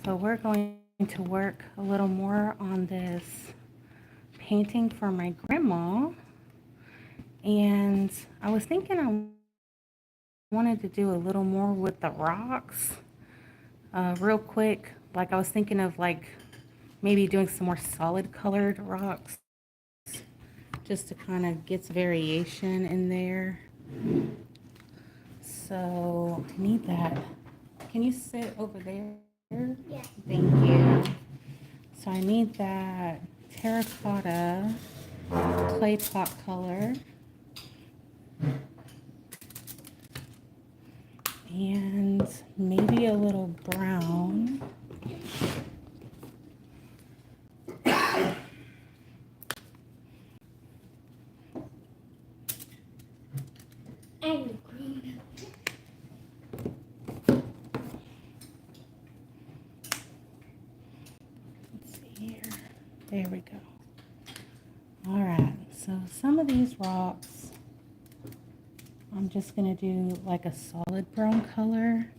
So we're going to work a little more on this painting for my grandma. And I was thinking I wanted to do a little more with the rocks real quick. Like I was thinking of like maybe doing some more solid colored rocks just to kind of get some variation in there. So I need that. Can you sit over there? Yeah. Thank you. So I need that terracotta clay pot color. And maybe a little brown. And green. Let's see here. There we go. All right, so some of these rocks, I'm just gonna do like a solid brown color.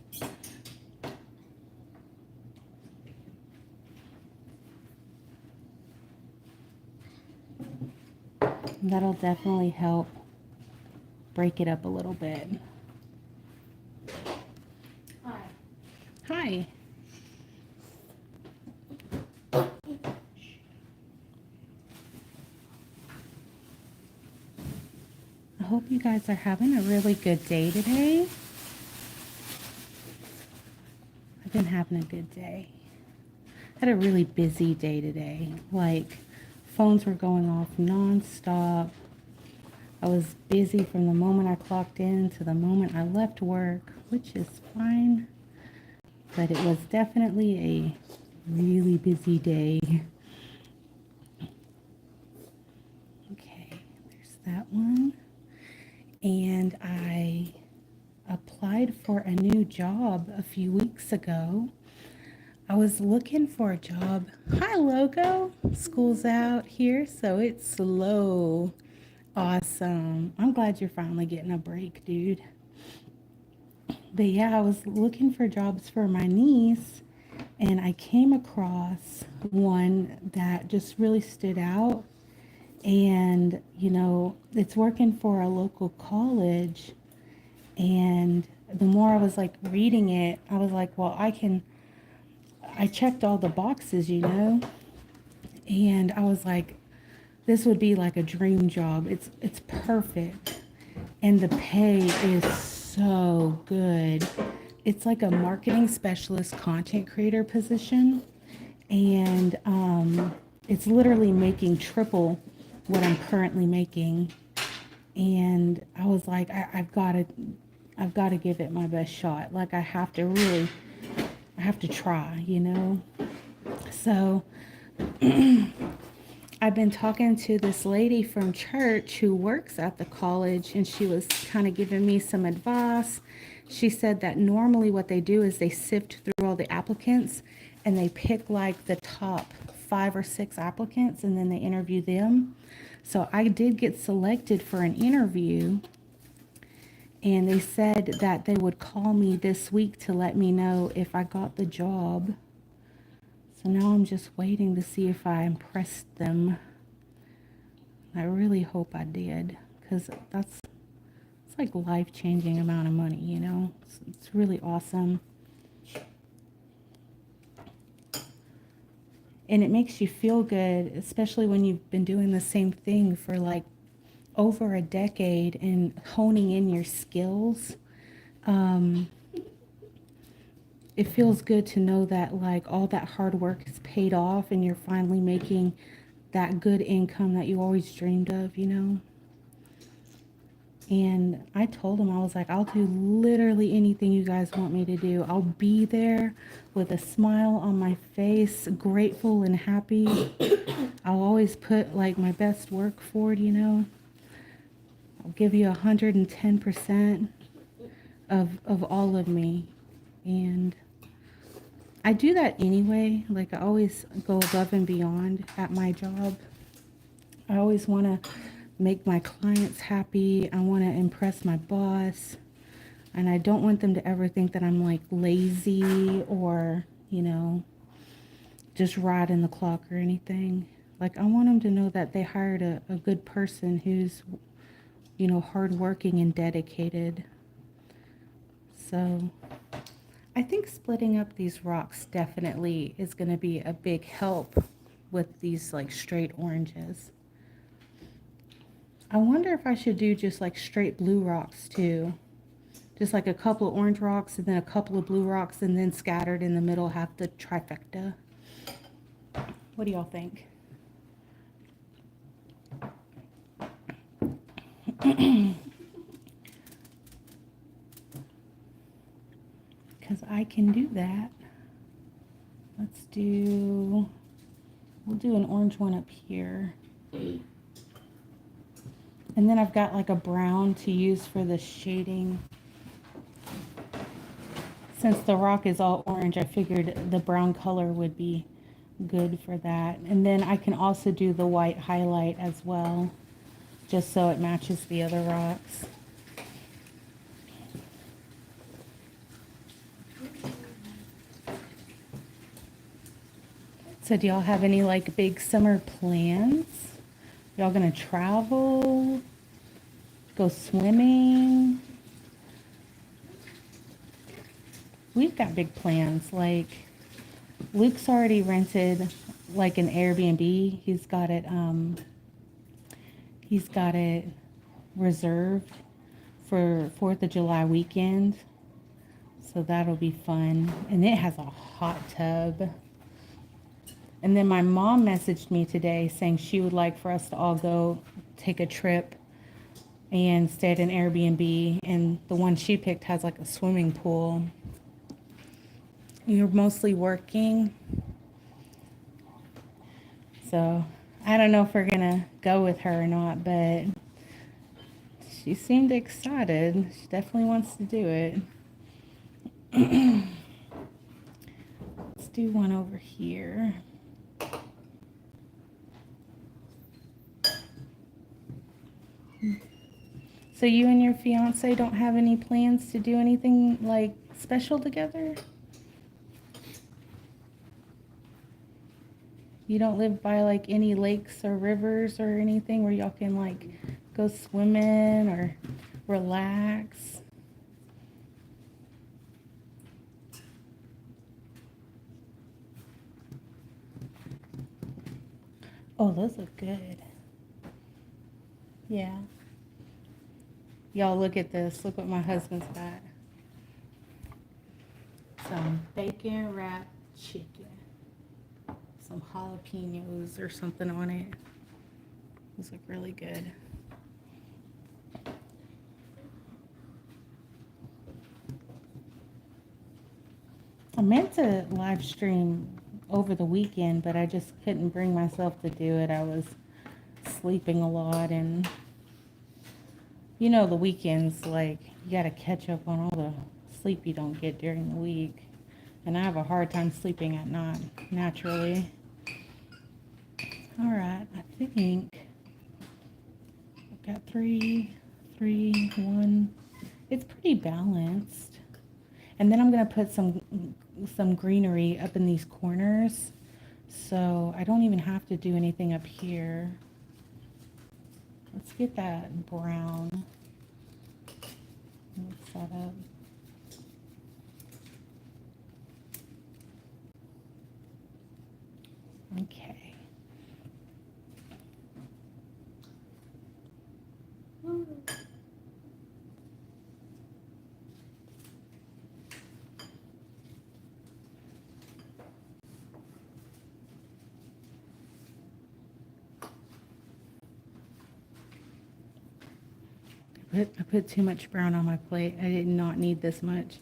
And that'll definitely help break it up a little bit. Hi. Hi. I hope you guys are having a really good day today. I've been having a good day. I had a really busy day today. Like, phones were going off nonstop. I was busy from the moment I clocked in to the moment I left work, which is fine. But it was definitely a really busy day. Okay, there's that one. And I applied for a new job a few weeks ago. I was looking for a job. Hi, Logo. School's out here, so it's slow. Awesome. I'm glad you're finally getting a break, dude. But yeah, I was looking for jobs for my niece, and I came across one that just really stood out. And, you know, it's working for a local college. And the more I was like reading it, I was like, well, I checked all the boxes, you know, and I was like, this would be like a dream job. It's perfect. And the pay is so good. It's like a marketing specialist content creator position. And it's literally making triple what I'm currently making. And I was like, I've got to give it my best shot. Like I have to try, you know? So I've been talking to this lady from church who works at the college, and she was kind of giving me some advice. She said that normally what they do is they sift through all the applicants and they pick like the top 5 or 6 applicants and then they interview them. So I did get selected for an interview, and they said that they would call me this week to let me know if I got the job. So now I'm just waiting to see if I impressed them. I really hope I did, because it's like life-changing amount of money, you know? It's really awesome. And it makes you feel good, especially when you've been doing the same thing for like over a decade and honing in your skills. It feels good to know that like all that hard work is paid off and you're finally making that good income that you always dreamed of, you know? And I told him, I was like, I'll do literally anything you guys want me to do. I'll be there with a smile on my face, grateful and happy. I'll always put like my best work forward, you know. I'll give you 110% of all of me. And I do that anyway. Like I always go above and beyond at my job. I always want to make my clients happy. I want to impress my boss. And I don't want them to ever think that I'm like lazy or, you know, just riding the clock or anything. Like, I want them to know that they hired a good person who's, you know, hardworking and dedicated. So I think splitting up these rocks definitely is going to be a big help with these like straight oranges. I wonder if I should do just like straight blue rocks too. Just like a couple of orange rocks and then a couple of blue rocks and then scattered in the middle have the trifecta. What do y'all think? Because I can do that. Let's do, we'll do an orange one up here. And then I've got like a brown to use for the shading. Since the rock is all orange, I figured the brown color would be good for that. And then I can also do the white highlight as well, just so it matches the other rocks. So do y'all have any like big summer plans? Y'all gonna travel? Go swimming? We've got big plans. Like, Luke's already rented like an Airbnb. He's got it reserved for 4th of July weekend. So that'll be fun. And it has a hot tub. And then my mom messaged me today saying she would like for us to all go take a trip and stay at an Airbnb. And the one she picked has like a swimming pool. You're mostly working. So I don't know if we're gonna go with her or not, but she seemed excited. She definitely wants to do it. Let's do one over here. So you and your fiance don't have any plans to do anything like special together? You don't live by like any lakes or rivers or anything where y'all can like go swimming or relax? Oh, those look good. Yeah. Y'all look at this. Look what my husband's got. Some bacon wrapped chicken. Some jalapenos or something on it. Those look really good. I meant to live stream over the weekend, but I just couldn't bring myself to do it. I was sleeping a lot, and you know the weekends, like, you gotta catch up on all the sleep you don't get during the week. And I have a hard time sleeping at night, naturally. All right, I think I've got 3, 3, 1. It's pretty balanced. And then I'm gonna put some greenery up in these corners, so I don't even have to do anything up here. Let's get that brown. Mix that up. Okay. I put too much brown on my plate. I did not need this much.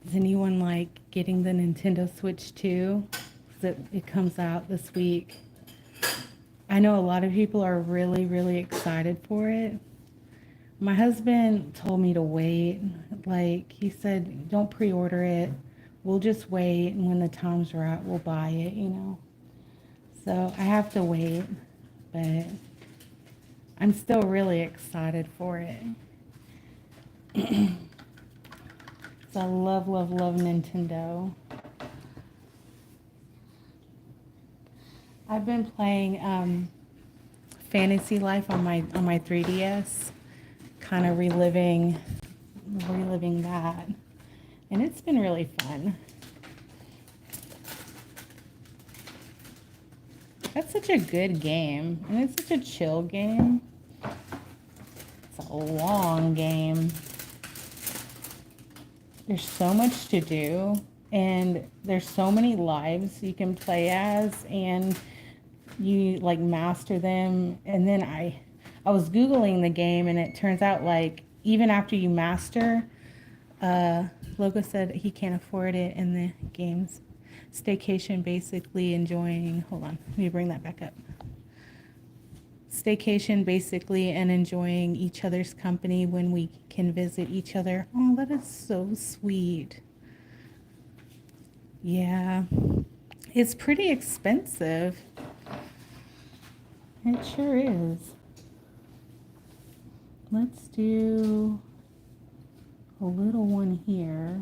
Is anyone like getting the Nintendo Switch 2? 'Cause it comes out this week. I know a lot of people are really, really excited for it. My husband told me to wait. Like, he said, don't pre-order it. We'll just wait, and when the time's right, we'll buy it, you know. So I have to wait, but I'm still really excited for it. So I love, love, love Nintendo. I've been playing Fantasy Life on my 3DS, kind of reliving that, and it's been really fun. That's such a good game, and it's such a chill game. It's a long game. There's so much to do, and there's so many lives you can play as, and you like master them. And then I was Googling the game, and it turns out like even after you master, Logo said he can't afford it in the games. Staycation, basically enjoying, hold on, let me bring that back up. Staycation, basically, and enjoying each other's company when we can visit each other. Oh, that is so sweet. Yeah, it's pretty expensive. It sure is. Let's do a little one here.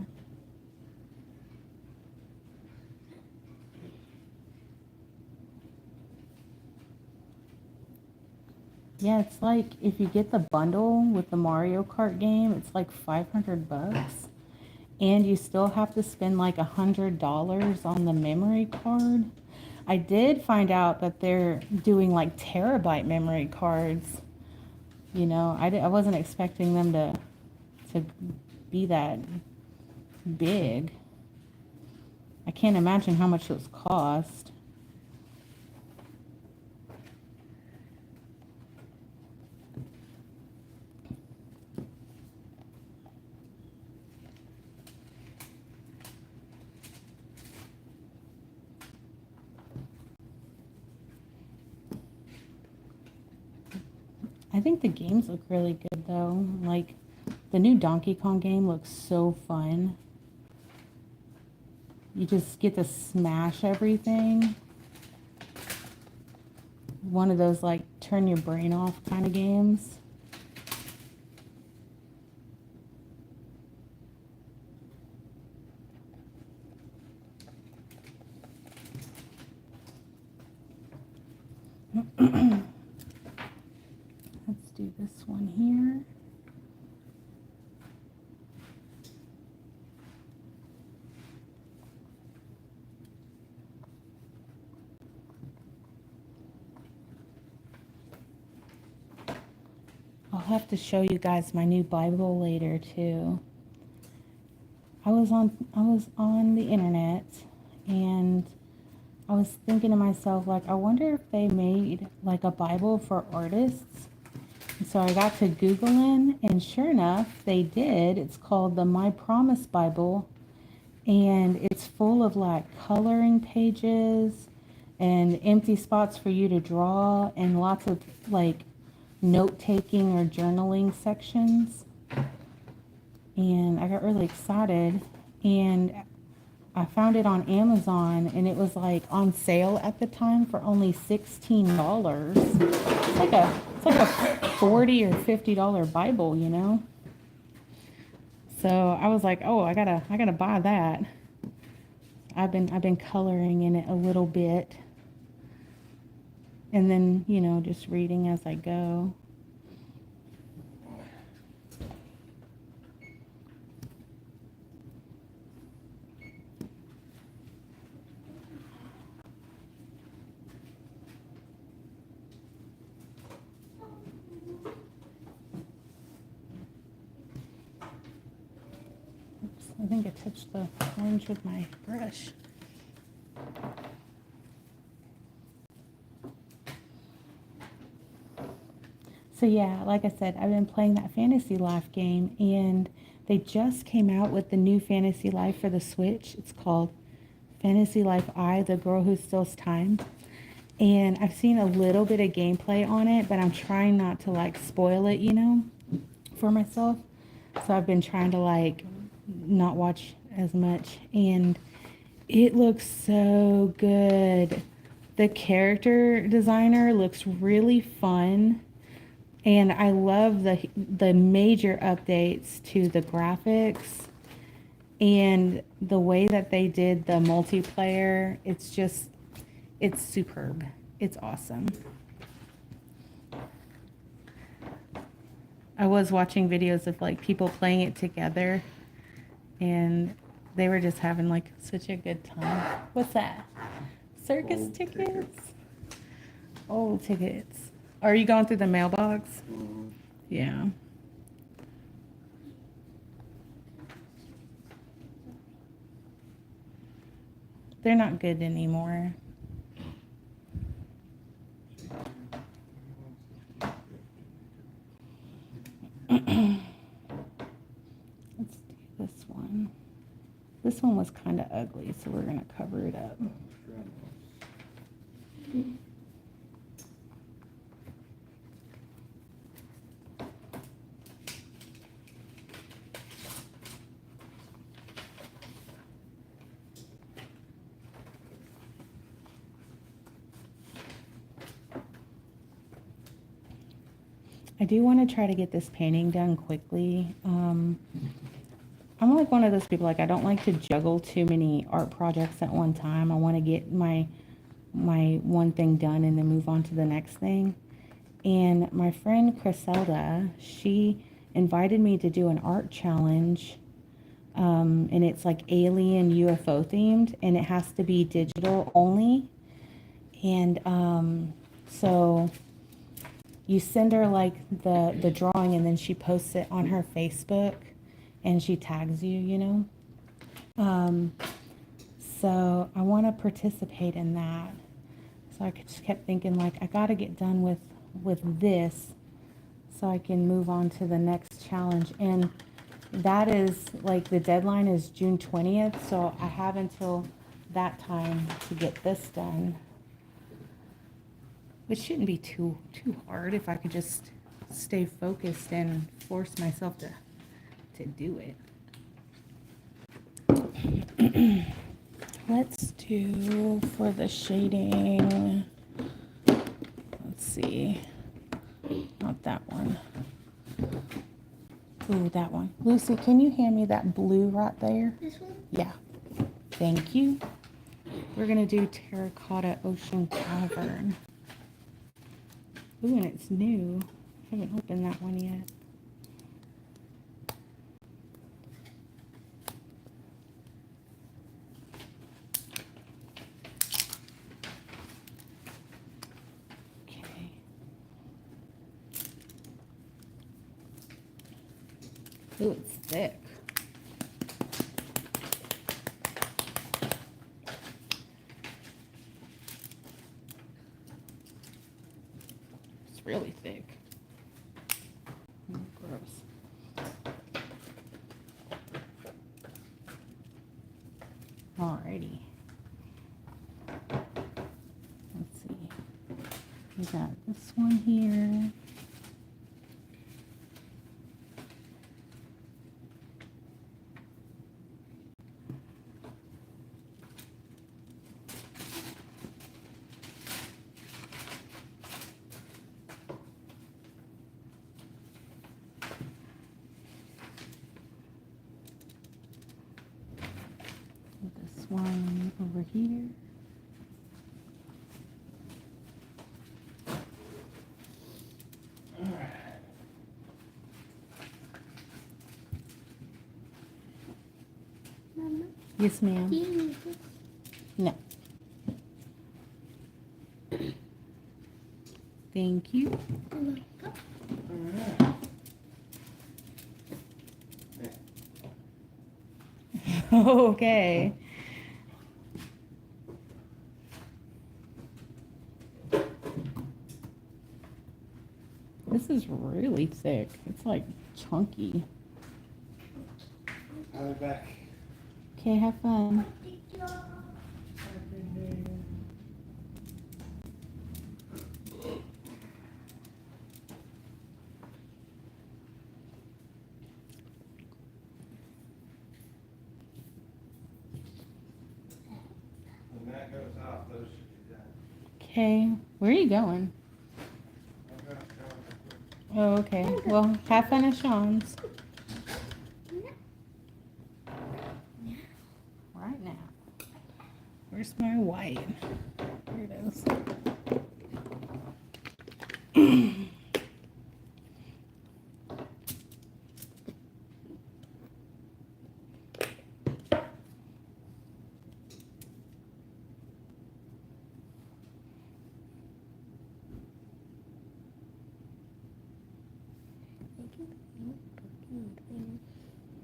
Yeah, it's like if you get the bundle with the Mario Kart game, it's like $500, and you still have to spend like $100 on the memory card. I did find out that they're doing like terabyte memory cards. You know, I wasn't expecting them to be that big. I can't imagine how much those cost. I think the games look really good though. Like the new Donkey Kong game looks so fun. You just get to smash everything. One of those like turn your brain off kind of games. Let's do this one here. I'll have to show you guys my new Bible later too. I was on the internet, and I was thinking to myself, like, I wonder if they made like a Bible for artists. And so I got to Googling, and sure enough, they did. It's called the My Promise Bible, and it's full of like coloring pages and empty spots for you to draw, and lots of like note-taking or journaling sections. And I got really excited, and I found it on Amazon, and it was like on sale at the time for only $16. It's like a $40 or $50 Bible, you know. So I was like, oh, I gotta buy that. I've been coloring in it a little bit, and then, you know, just reading as I go. I think I touched the orange with my brush. So yeah, like I said, I've been playing that Fantasy Life game, and They just came out with the new Fantasy Life for the Switch. It's called Fantasy Life I, the Girl Who Steals Time. And I've seen a little bit of gameplay on it, but I'm trying not to like spoil it, you know, for myself. So I've been trying to like not watch as much. And it looks so good. The character designer looks really fun. And I love the major updates to the graphics and the way that they did the multiplayer. It's superb. It's awesome. I was watching videos of like people playing it together, and they were just having like such a good time. What's that? Circus Old tickets? Old tickets. Are you going through the mailbox? Mhm. Yeah. They're not good anymore. Let's do this one. This one was kind of ugly, so we're going to cover it up. I do want to try to get this painting done quickly. I'm like one of those people, like I don't like to juggle too many art projects at one time. I want to get my one thing done and then move on to the next thing. And my friend Criselda, she invited me to do an art challenge. And it's like alien UFO themed, and it has to be digital only. And so you send her like the drawing, and then she posts it on her Facebook, and she tags you, you know. So I want to participate in that. So I just kept thinking like I got to get done with this so I can move on to the next challenge. And that is like the deadline is June 20th, so I have until that time to get this done. Which shouldn't be too hard if I could just stay focused and force myself to do it. Let's do for the shading. Let's see. Not that one. Ooh, that one. Lucy, can you hand me that blue right there? This one? Yeah. Thank you. We're gonna do Terracotta Ocean Cavern. Ooh, and it's new. I haven't opened that one yet. Okay. Ooh, it's thick. Really thick. Gross. Alrighty. Let's see. We got this one here. One over here. Mama, Yes, do ma'am. you need this? No. Thank you. Come on, go. Okay. This is really thick. It's like chunky. I'll be back. Okay, have fun. When that goes off, those should be done. Okay, where are you going? Oh, okay. Well, have fun at Sean's. Right now. Where's my white? Here it is.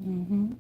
Mm-hmm.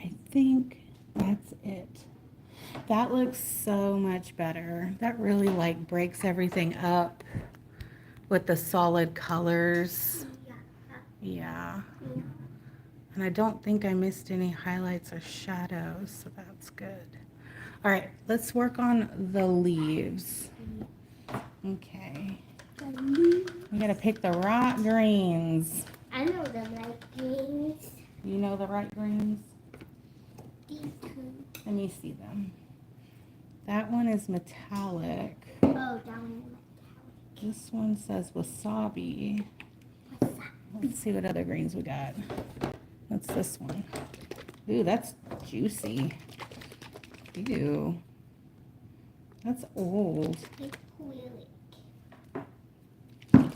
I think that's it. That looks so much better. That really like breaks everything up with the solid colors. Yeah. And I don't think I missed any highlights or shadows, so that's good. All right, let's work on the leaves. Okay. We gotta pick the right greens. I know the right greens. You know the right greens? These two. Let me see them. That one is metallic. Oh, down in metallic. This one says wasabi. What's that? Let's see what other greens we got. What's this one? Ooh, that's juicy. Ew. That's old. It's really. I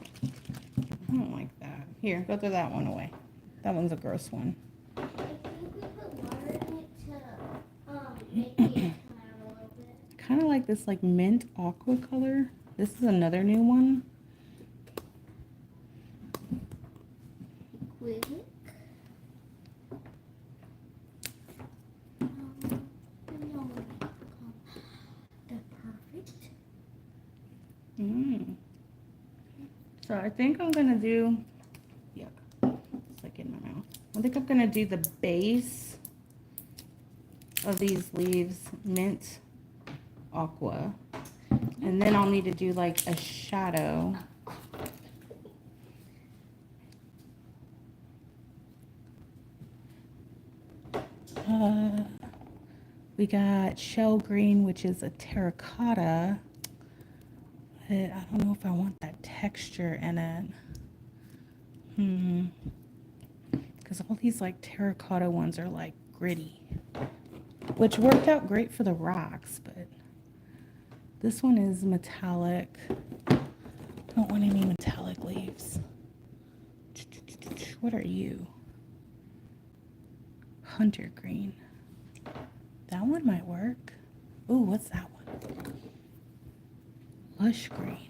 don't like that. Here, go throw that one away. That one's a gross one. I think we put water in it to make it come out a little bit. Kind of like this like mint aqua color. This is another new one. Quick. No. They're perfect. So I think I'm gonna do, yuck, it's like in my mouth. I think I'm gonna do the base of these leaves mint aqua, and then I'll need to do like a shadow. We got shell green, which is a terracotta. But I don't know if I want that texture in it. Because all these like terracotta ones are like gritty, which worked out great for the rocks, but this one is metallic. I don't want any metallic leaves. What are you? Hunter green. That one might work. Ooh, what's that one? Lush green.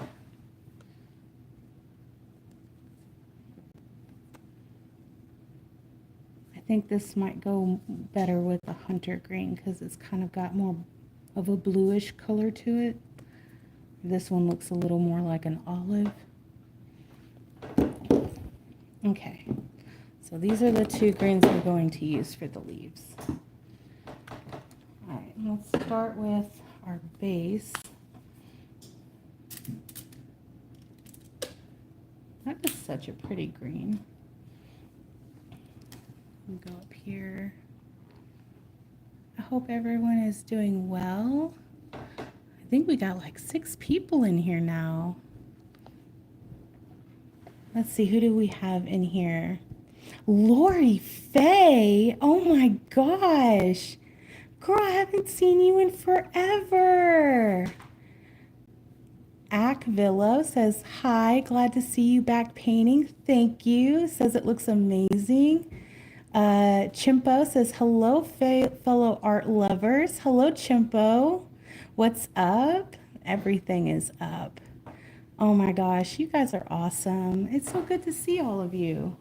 I think this might go better with the hunter green because it's kind of got more of a bluish color to it. This one looks a little more like an olive. Okay, so these are the two greens we're going to use for the leaves. All right, let's start with our base. That is such a pretty green. We'll go up here. I hope everyone is doing well. I think we got like 6 people in here now. Let's see, who do we have in here? Lori Faye, oh my gosh. Girl, I haven't seen you in forever. Akvillo says, hi, glad to see you back painting. Thank you. Says it looks amazing. Chimpo says, hello, fellow art lovers. Hello, Chimpo. What's up? Everything is up. Oh my gosh, you guys are awesome. It's so good to see all of you.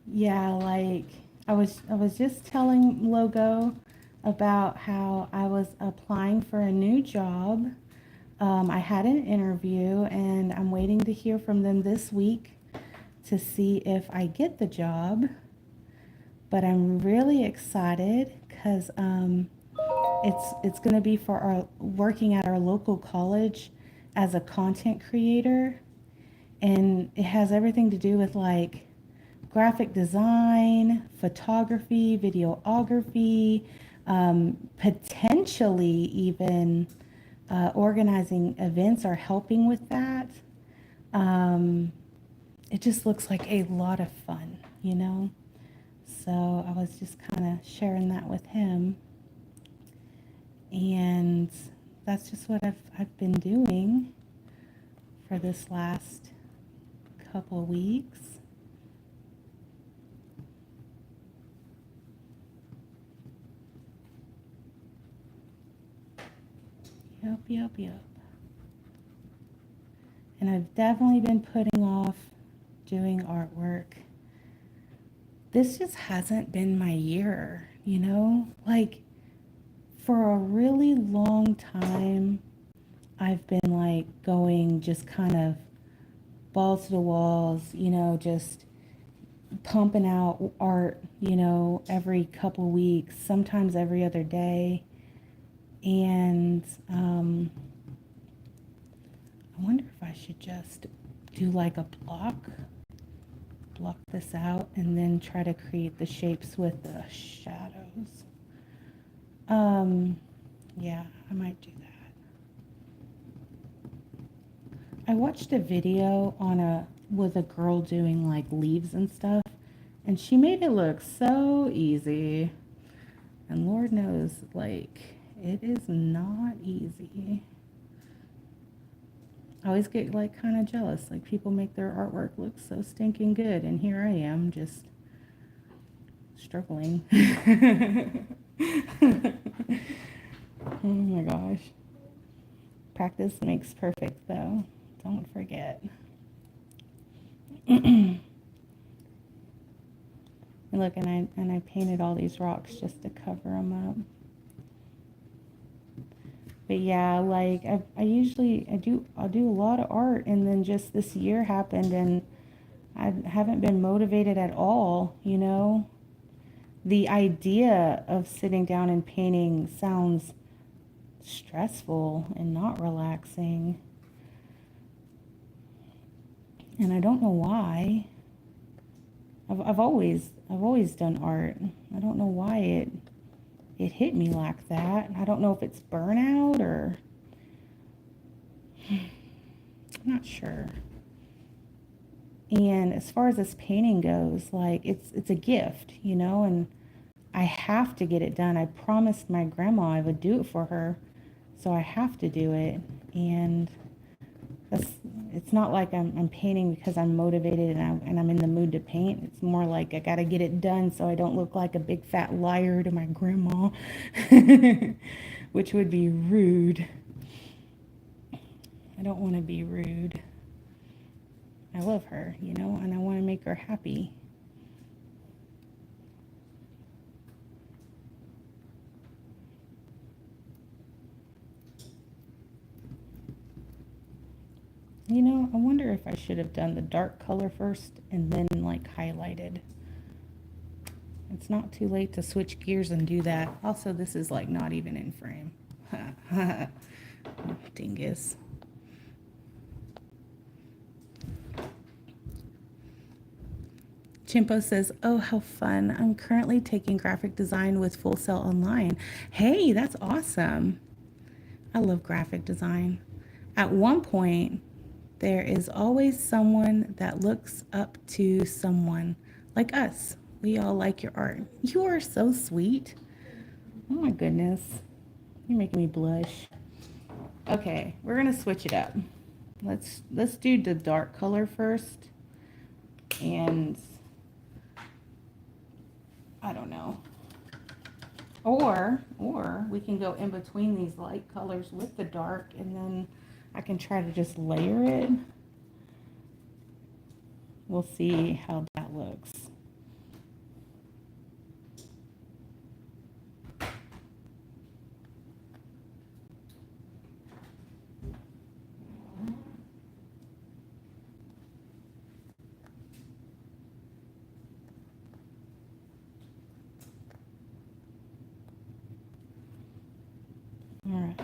Yeah, like I was just telling Logo about how I was applying for a new job. I had an interview and I'm waiting to hear from them this week to see if I get the job. But I'm really excited because it's going to be for our working at our local college as a content creator, and it has everything to do with like graphic design, photography, videography, potentially even organizing events or helping with that. It just looks like a lot of fun, you know? So I was just kind of sharing that with him. And that's just what I've been doing for this last couple weeks. Yep. And I've definitely been putting off doing artwork. This just hasn't been my year, you know? Like, for a really long time, I've been like going just kind of balls to the walls, you know, just pumping out art, you know, every couple weeks, sometimes every other day. And I wonder if I should just do like a block this out and then try to create the shapes with the shadows. Yeah, I might do that. I watched a video with a girl doing like leaves and stuff, and she made it look so easy. And Lord knows, like, it is not easy. I always get like kind of jealous, like people make their artwork look so stinking good, and here I am just struggling. Oh my gosh. Practice makes perfect though. Don't forget. And look, and I painted all these rocks just to cover them up. But yeah, like I'll do a lot of art, and then just this year happened and I haven't been motivated at all, you know? The idea of sitting down and painting sounds stressful and not relaxing. And I don't know why. I've always done art. I don't know why it hit me like that. I don't know if it's burnout or I'm not sure. And as far as this painting goes, like it's a gift, you know, and I have to get it done. I promised my grandma I would do it for her, so I have to do it. And it's not like I'm painting because I'm motivated and I'm in the mood to paint. It's more like I got to get it done so I don't look like a big fat liar to my grandma, which would be rude. I don't want to be rude. I love her, you know, and I want to make her happy. You know, I wonder if I should have done the dark color first and then like highlighted. It's not too late to switch gears and do that. Also, this is like not even in frame. Dingus. Chimpo says, oh, how fun. I'm currently taking graphic design with Full Sail Online. Hey, that's awesome. I love graphic design. At one point, There is always someone that looks up to someone like us. We all like your art. You are so sweet. Oh my goodness. You're making me blush. Okay, we're gonna switch it up. Let's do the dark color first. And I don't know. Or we can go in between these light colors with the dark, and then I can try to just layer it. We'll see how that looks. All right.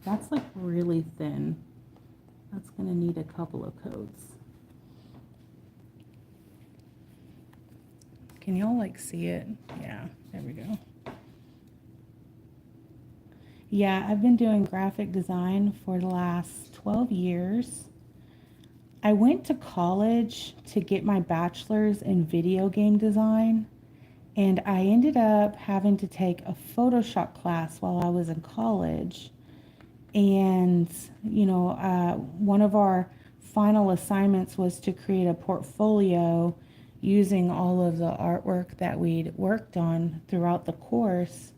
That's like really thin. That's gonna need a couple of coats. Can y'all like see it? Yeah, there we go. Yeah, I've been doing graphic design for the last 12 years. I went to college to get my bachelor's in video game design, and I ended up having to take a Photoshop class while I was in college. And, you know, one of our final assignments was to create a portfolio using all of the artwork that we'd worked on throughout the course.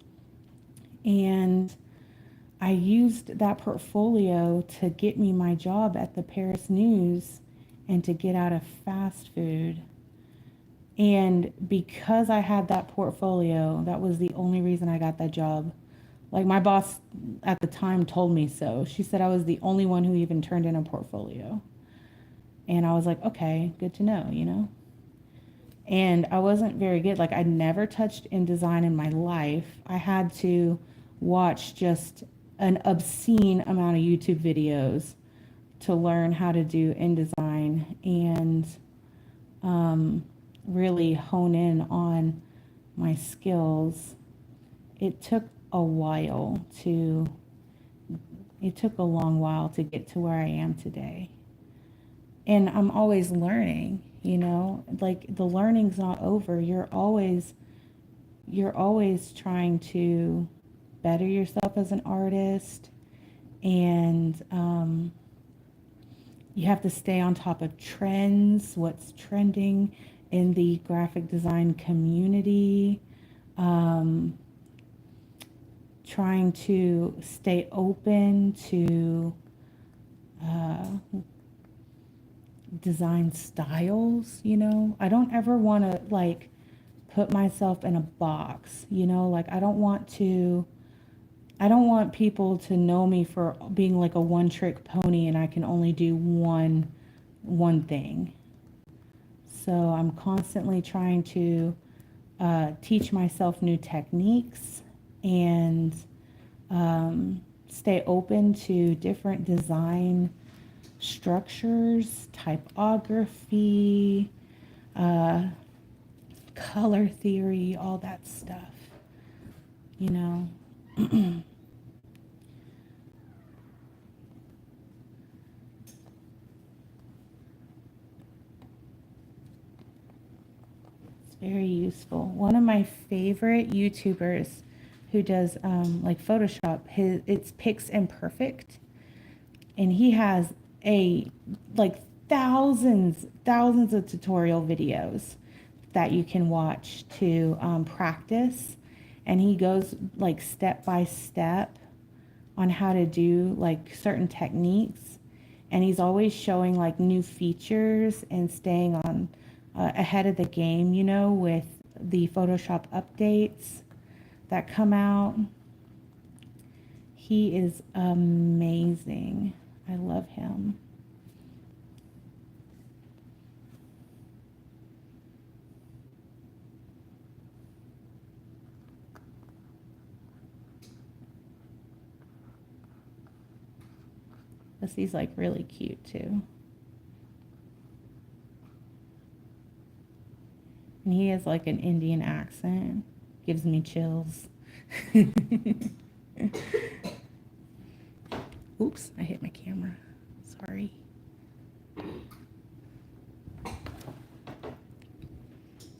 And I used that portfolio to get me my job at the Paris News and to get out of fast food. And because I had that portfolio, that was the only reason I got that job. Like my boss at the time told me so. She said I was the only one who even turned in a portfolio. And I was like, okay, good to know, you know? And I wasn't very good. Like I'd never touched InDesign in my life. I had to watch just an obscene amount of YouTube videos to learn how to do InDesign and really hone in on my skills. It took a long while to get to where I am today. And I'm always learning, you know, like the learning's not over. You're always trying to better yourself as an artist, and you have to stay on top of trends, what's trending in the graphic design community, trying to stay open to design styles, you know. I don't ever want to like put myself in a box, you know, like I don't want people to know me for being like a one-trick pony and I can only do one thing. So I'm constantly trying to teach myself new techniques and stay open to different design structures, typography, color theory, all that stuff, you know. It's very useful. One of my favorite YouTubers who does like Photoshop, it's Pix Imperfect, and he has like thousands of tutorial videos that you can watch to practice, and he goes like step by step on how to do like certain techniques, and he's always showing like new features and staying on ahead of the game, you know, with the Photoshop updates that come out. He is amazing. I love him. This he's like really cute too. And he has like an Indian accent. gives me chills. Oops, I hit my camera. Sorry.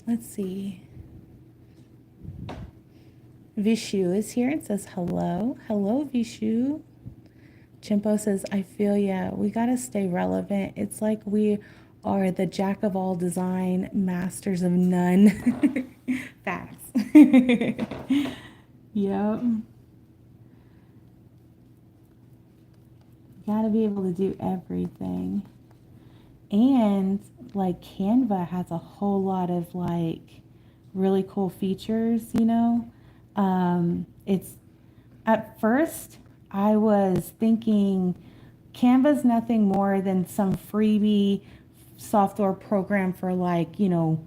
Let's see. Vishu is here. It says hello. Hello, Vishu. Chimpo says, I feel ya. We got to stay relevant. It's like we are the jack of all design, masters of none. Facts. Yep. Got to be able to do everything. And like Canva has a whole lot of like really cool features, you know. It's at first I was thinking Canva's nothing more than some freebie software program for like, you know,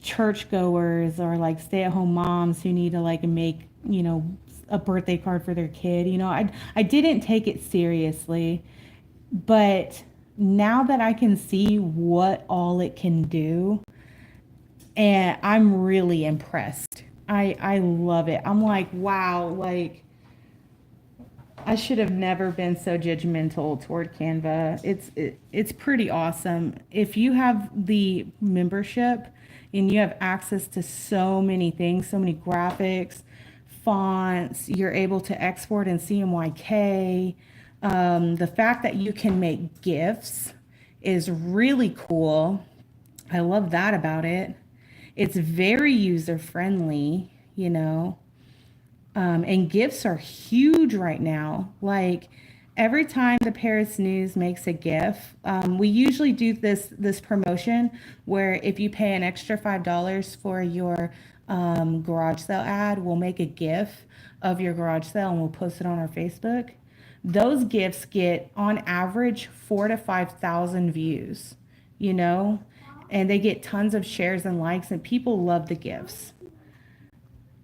churchgoers or like stay-at-home moms who need to like make, you know, a birthday card for their kid. You know, I didn't take it seriously, but now that I can see what all it can do, and I'm really impressed. I love it. I'm like, wow, like I should have never been so judgmental toward Canva. It's pretty awesome. If you have the membership and you have access to so many things, so many graphics, fonts, you're able to export in CMYK. The fact that you can make GIFs is really cool. I love that about it. It's very user friendly, you know. And GIFs are huge right now. Like every time the Paris News makes a GIF, we usually do this promotion where if you pay an extra $5 for your garage sale ad, we'll make a GIF of your garage sale and we'll post it on our Facebook. Those GIFs get on average 4,000 to 5,000 views, you know, and they get tons of shares and likes, and people love the GIFs.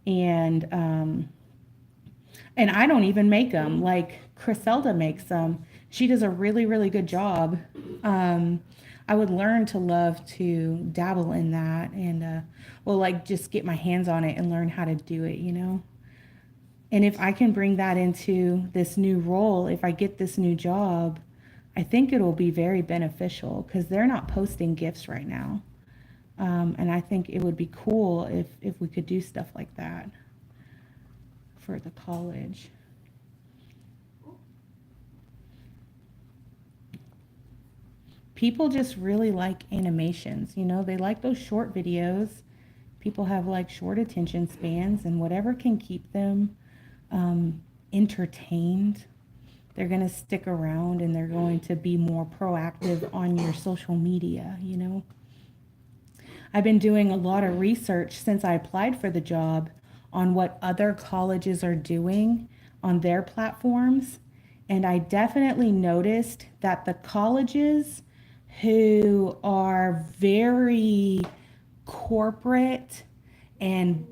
And I don't even make them. Like Criselda makes them. She does a really, really good job. I would learn to love to dabble in that and, well, like just get my hands on it and learn how to do it, you know? And if I can bring that into this new role, if I get this new job, I think it'll be very beneficial because they're not posting gifts right now. And I think it would be cool if we could do stuff like that for the college. People just really like animations, you know, they like those short videos. People have like short attention spans, and whatever can keep them entertained, they're going to stick around and they're going to be more proactive on your social media, you know. I've been doing a lot of research since I applied for the job on what other colleges are doing on their platforms. And I definitely noticed that the colleges who are very corporate and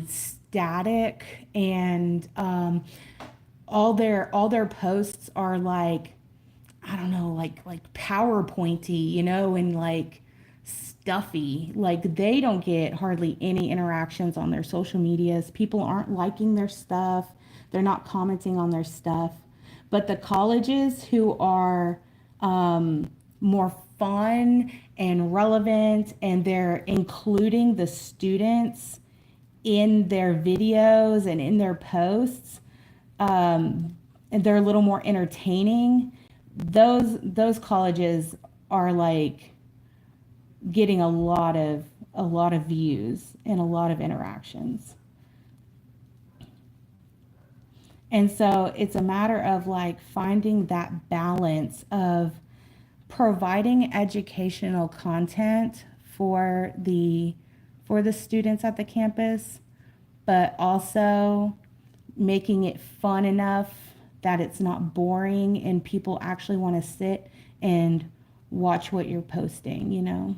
static and all their posts are like, I don't know, like PowerPointy, you know, and like stuffy. Like they don't get hardly any interactions on their social medias. People aren't liking their stuff. They're not commenting on their stuff. But the colleges who are more fun and relevant, and they're including the students in their videos and in their posts, and they're a little more entertaining, those colleges are like getting a lot of views and a lot of interactions. And so it's a matter of like finding that balance of providing educational content for the students at the campus, but also making it fun enough that it's not boring and people actually want to sit and watch what you're posting, you know.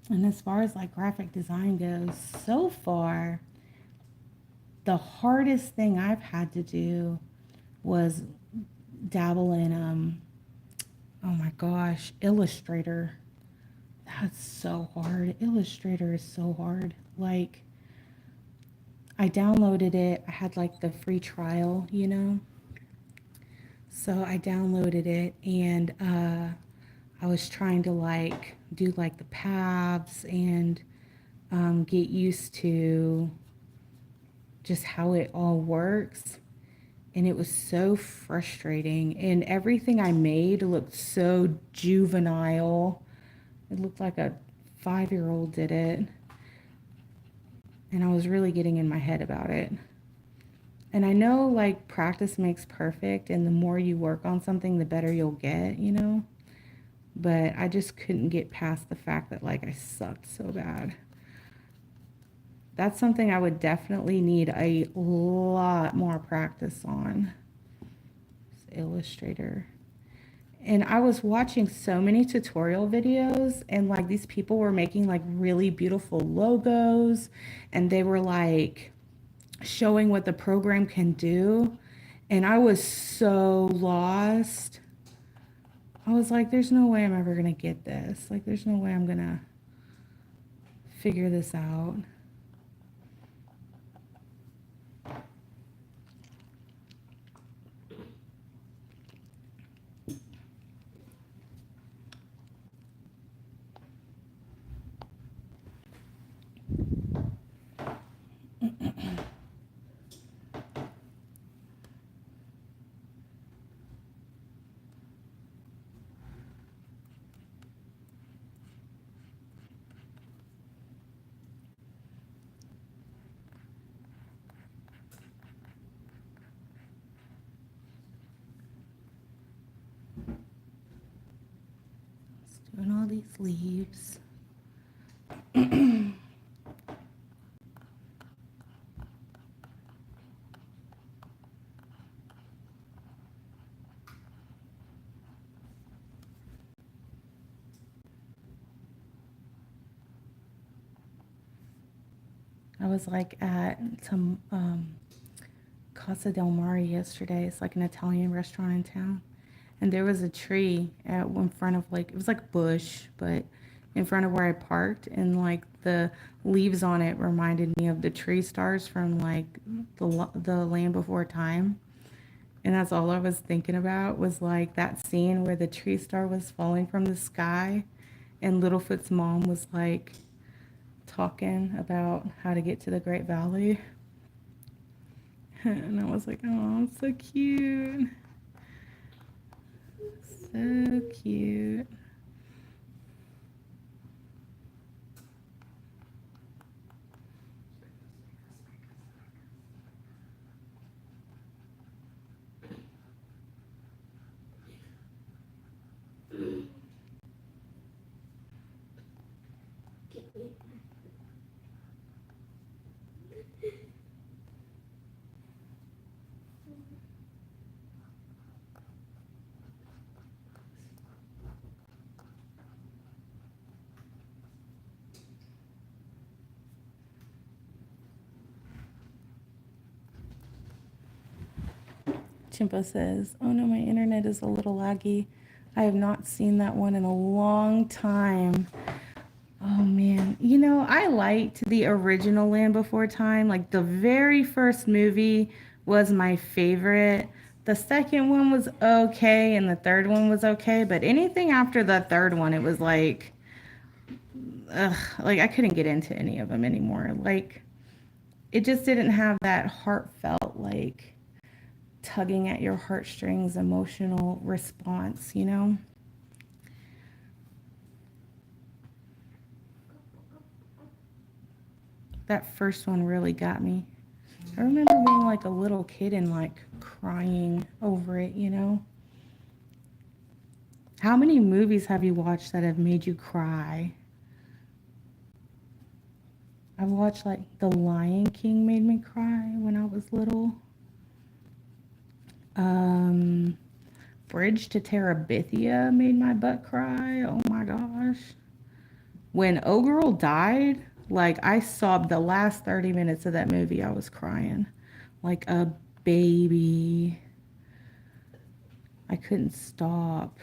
And as far as like graphic design goes, so far, the hardest thing I've had to do was dabble in, oh my gosh, Illustrator. That's so hard. Illustrator is so hard. Like, I downloaded it. I had like the free trial, you know? So I downloaded it and I was trying to like do like the paths and get used to just how it all works. And it was so frustrating. And everything I made looked so juvenile. It looked like a 5-year-old did it. And I was really getting in my head about it. And I know like practice makes perfect, and the more you work on something, the better you'll get, you know? But I just couldn't get past the fact that like I sucked so bad. That's something I would definitely need a lot more practice on. It's Illustrator. And I was watching so many tutorial videos, and like these people were making like really beautiful logos, and they were like showing what the program can do. And I was so lost. I was like, there's no way I'm ever going to get this. Like, there's no way I'm going to figure this out. Doing all these leaves. I was like at some Casa del Mare yesterday. It's like an Italian restaurant in town. And there was a tree in front of like, it was like bush, but in front of where I parked. And like the leaves on it reminded me of the tree stars from like the Land Before Time. And that's all I was thinking about was like that scene where the tree star was falling from the sky. And Littlefoot's mom was like talking about how to get to the Great Valley. And I was like, oh, so cute. So cute. Chimpa says, oh no, my internet is a little laggy. I have not seen that one in a long time. Oh man, you know, I liked the original Land Before Time. Like the very first movie was my favorite. The second one was okay, and the third one was okay. But anything after the third one, it was like, ugh, like I couldn't get into any of them anymore. Like it just didn't have that heartfelt, like tugging at your heartstrings emotional response, you know? That first one really got me. I remember being like a little kid and like crying over it, you know? How many movies have you watched that have made you cry? I've watched like The Lion King made me cry when I was little. Bridge to Terabithia made my butt cry. Oh my gosh. When O-Girl died, like I sobbed the last 30 minutes of that movie. I was crying like a baby. I couldn't stop.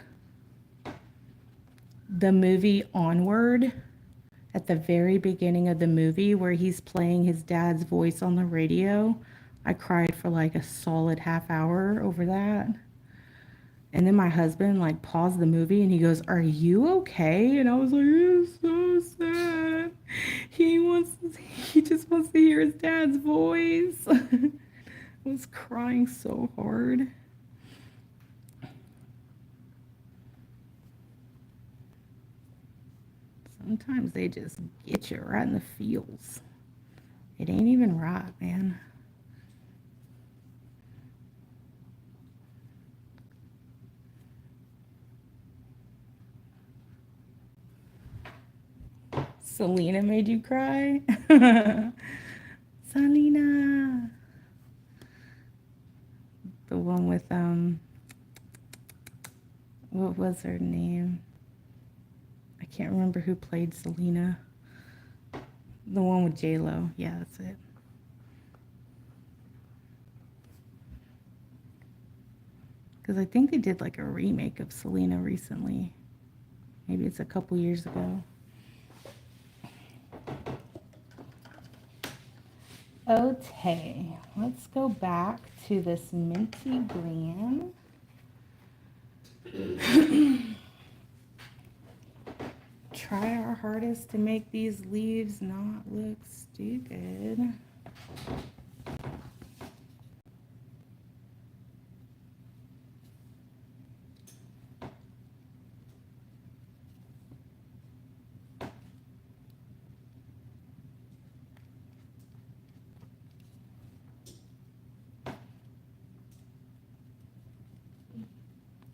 The movie Onward, at the very beginning of the movie where he's playing his dad's voice on the radio, I cried for like a solid half hour over that. And then my husband like paused the movie and he goes, "Are you okay?" And I was like, "It's so sad. He just wants to hear his dad's voice." I was crying so hard. Sometimes they just get you right in the feels. It ain't even right, man. Selena made you cry? Selena. The one with, what was her name? I can't remember who played Selena. The one with J-Lo. Yeah, that's it. Because I think they did like a remake of Selena recently. Maybe it's a couple years ago. Okay, let's go back to this minty green. Try our hardest to make these leaves not look stupid.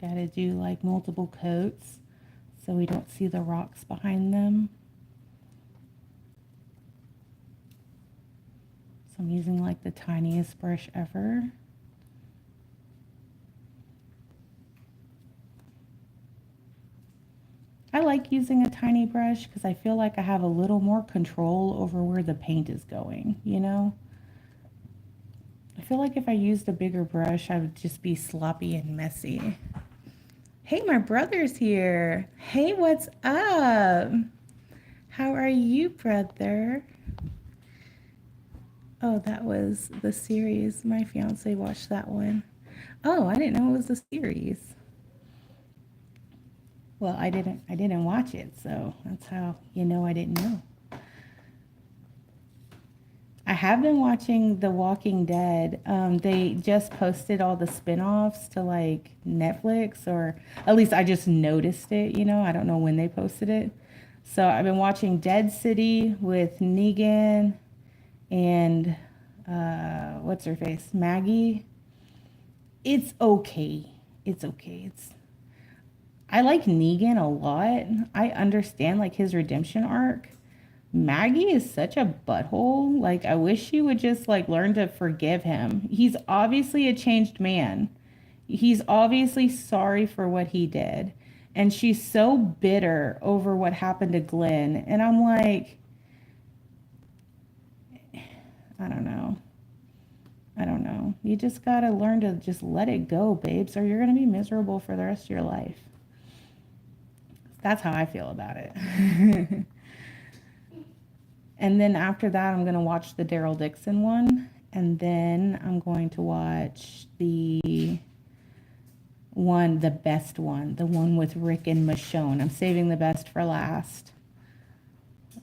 Gotta do like multiple coats so we don't see the rocks behind them. So I'm using like the tiniest brush ever. I like using a tiny brush because I feel like I have a little more control over where the paint is going, you know? I feel like if I used a bigger brush, I would just be sloppy and messy. Hey, my brother's here. Hey, what's up? How are you, brother? Oh, that was the series. My fiance watched that one. Oh, I didn't know it was a series. Well, I didn't watch it, so that's how you know I didn't know. I have been watching The Walking Dead. They just posted all the spin-offs to like Netflix, or at least I just noticed it, you know. I don't know when they posted it. So I've been watching Dead City with Negan and what's her face? Maggie. It's okay. It's okay. I like Negan a lot. I understand like his redemption arc. Maggie is such a butthole. Like, I wish she would just like learn to forgive him. He's obviously a changed man. He's obviously sorry for what he did. And she's so bitter over what happened to Glenn. And I'm like, I don't know. I don't know. You just gotta learn to just let it go, babes, or you're gonna be miserable for the rest of your life. That's how I feel about it. And then after that, I'm going to watch the Daryl Dixon one. And then I'm going to watch the best one, the one with Rick and Michonne. I'm saving the best for last.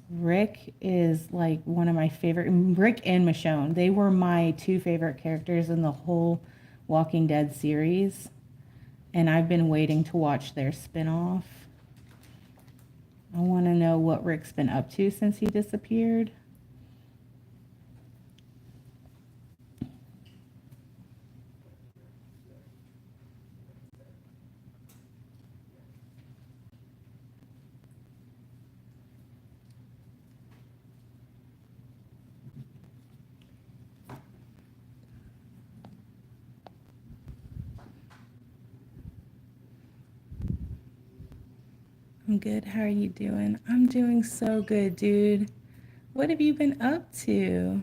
Rick is like one of my favorite. Rick and Michonne, they were my two favorite characters in the whole Walking Dead series. And I've been waiting to watch their spinoff. I want to know what Rick's been up to since he disappeared. I'm good. How are you doing? I'm doing so good, dude. What have you been up to?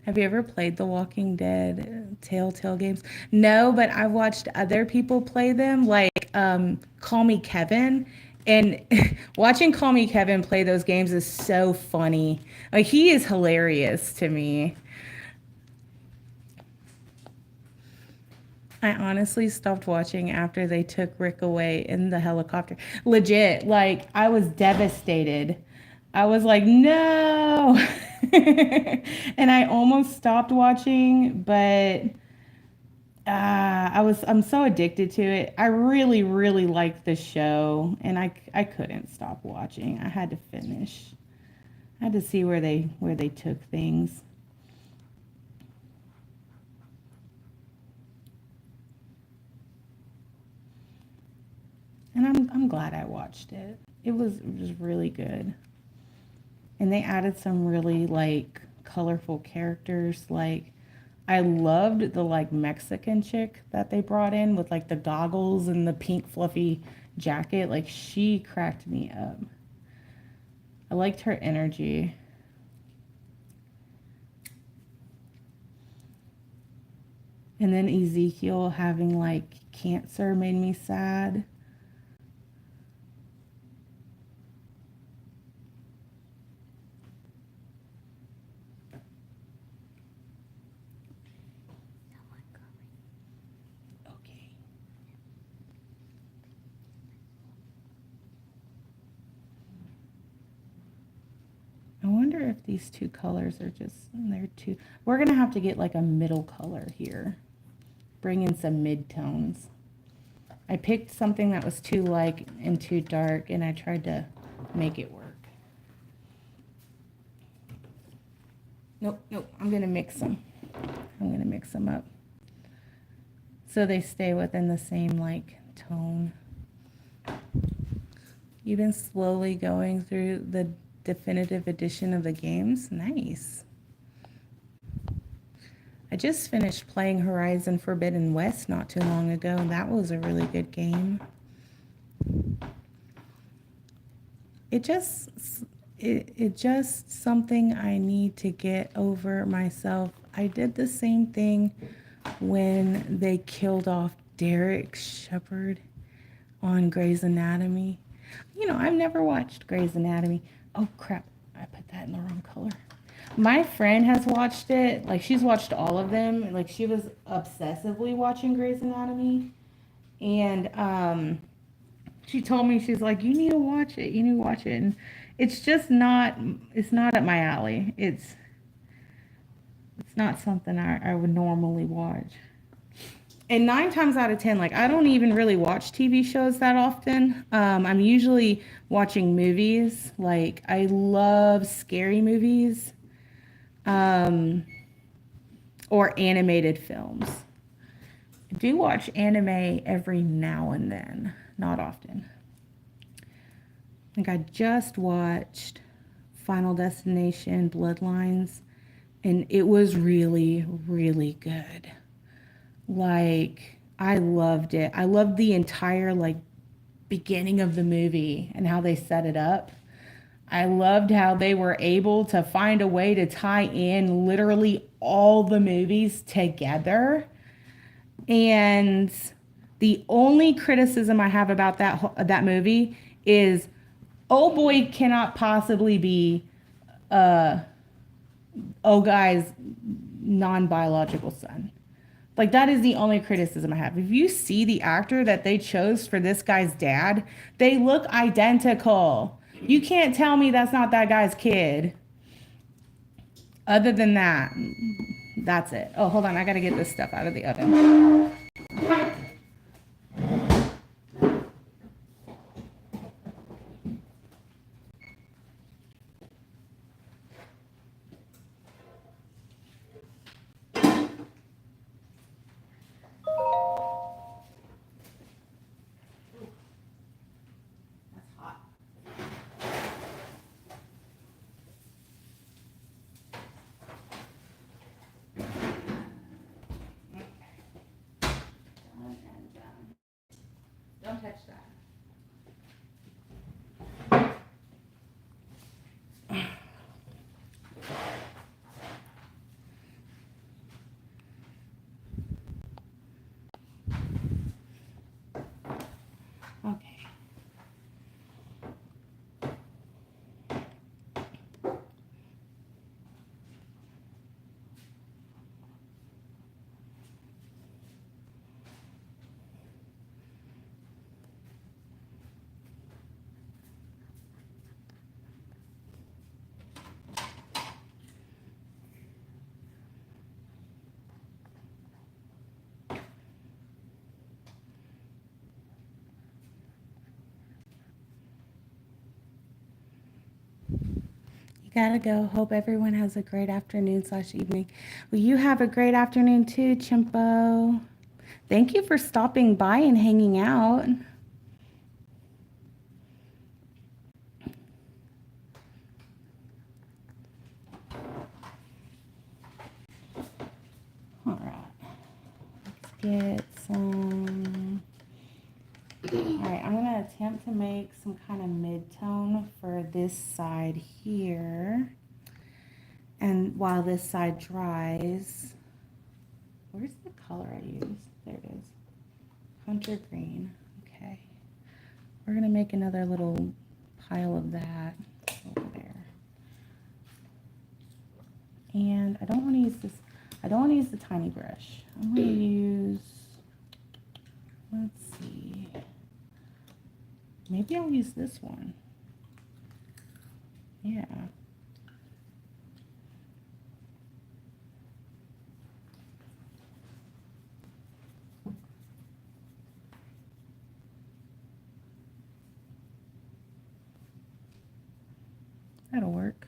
Have you ever played the Walking Dead Telltale games? No, but I've watched other people play them, like Call Me Kevin. And watching Call Me Kevin play those games is so funny. Like, he is hilarious to me. I honestly stopped watching after they took Rick away in the helicopter. Legit, like, I was devastated. I was like, no. And I almost stopped watching, but I'm so addicted to it. I really, really liked the show, and I couldn't stop watching. I had to finish. I had to see where they took things. And I'm glad I watched it. It was really good. And they added some really like colorful characters. Like, I loved the like Mexican chick that they brought in with like the goggles and the pink fluffy jacket. Like, she cracked me up. I liked her energy. And then Ezekiel having like cancer made me sad. Okay. I wonder if these two colors are just, they're two. We're going to have to get like a middle color here. Bring in some mid-tones. I picked something that was too light and too dark, and I tried to make it work. Nope, I'm going to mix them. I'm going to mix them up so they stay within the same like tone. You've been slowly going through the definitive edition of the games. Nice. I just finished playing Horizon Forbidden West not too long ago, and that was a really good game. It just something I need to get over myself. I did the same thing when they killed off Derek Shepherd on Grey's Anatomy. You know, I've never watched Grey's Anatomy. Oh crap, I put that in the wrong color. My friend has watched it. Like, she's watched all of them. Like, she was obsessively watching Grey's Anatomy. And she told me, she's like, you need to watch it. You need to watch it. And it's just not, it's not up my alley. It's not something I would normally watch. And 9 times out of 10, like, I don't even really watch TV shows that often. I'm usually watching movies. Like, I love scary movies. Or animated films. I do watch anime every now and then, not often. I think I just watched Final Destination Bloodlines, and it was really, really good. Like, I loved it. I loved the entire like beginning of the movie and how they set it up. I loved how they were able to find a way to tie in literally all the movies together. And the only criticism I have about that movie is, oh boy cannot possibly be oh guy's non-biological son. Like, that is the only criticism I have. If you see the actor that they chose for this guy's dad, they look identical. You can't tell me that's not that guy's kid. Other than that, that's it. Oh, hold on. I got to get this stuff out of the oven. Don't touch that. Gotta go. Hope everyone has a great afternoon / evening. Well, you have a great afternoon too, Chimpo. Thank you for stopping by and hanging out. All right. Let's get some. All right, I'm gonna attempt to make some kind of mid-tone for this side here. And while this side dries, where's the color I used? There it is. Hunter green. Okay. We're gonna make another little pile of that over there. And I don't want to use this. I don't want to use the tiny brush. I'm gonna use. Let's see. Maybe I'll use this one. Yeah. That'll work.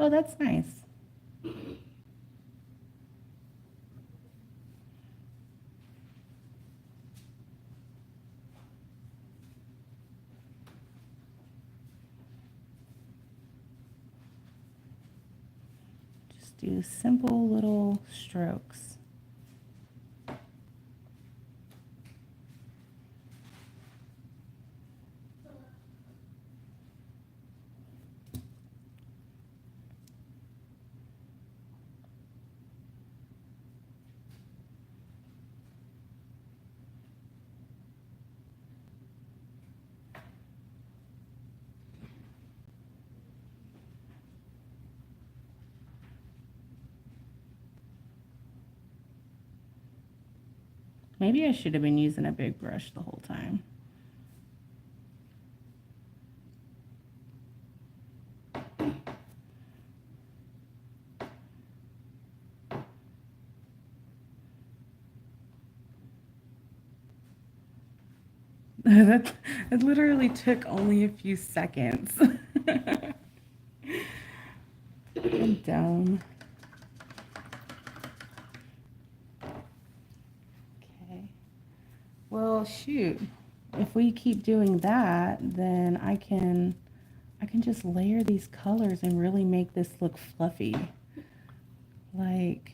Oh, that's nice. Just do simple little strokes. Maybe I should have been using a big brush the whole time. That literally took only a few seconds. I'm dumb. Okay. Well, shoot. If we keep doing that, then I can just layer these colors and really make this look fluffy. Like,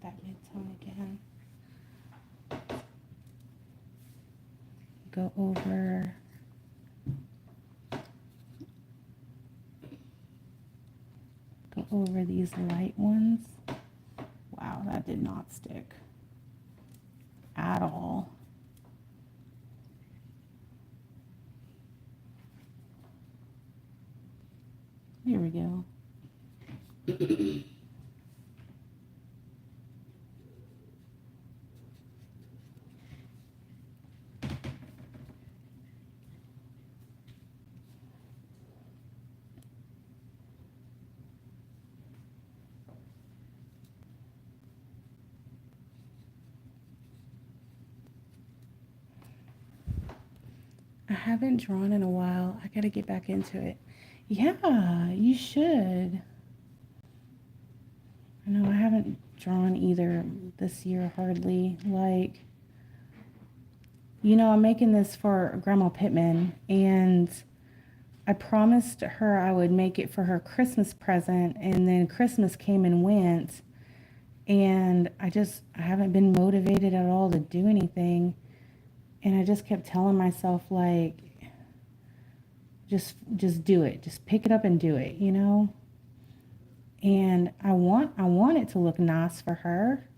that mid-tone again. Go over these light ones. Wow, that did not stick at all. Here we go. I haven't drawn in a while. I gotta get back into it. Yeah, you should. I know I haven't drawn either this year hardly. Like, you know, I'm making this for Grandma Pittman, and I promised her I would make it for her Christmas present, and then Christmas came and went, and I haven't been motivated at all to do anything. And I just kept telling myself, like, just do it. Just pick it up and do it, you know? And I want it to look nice for her.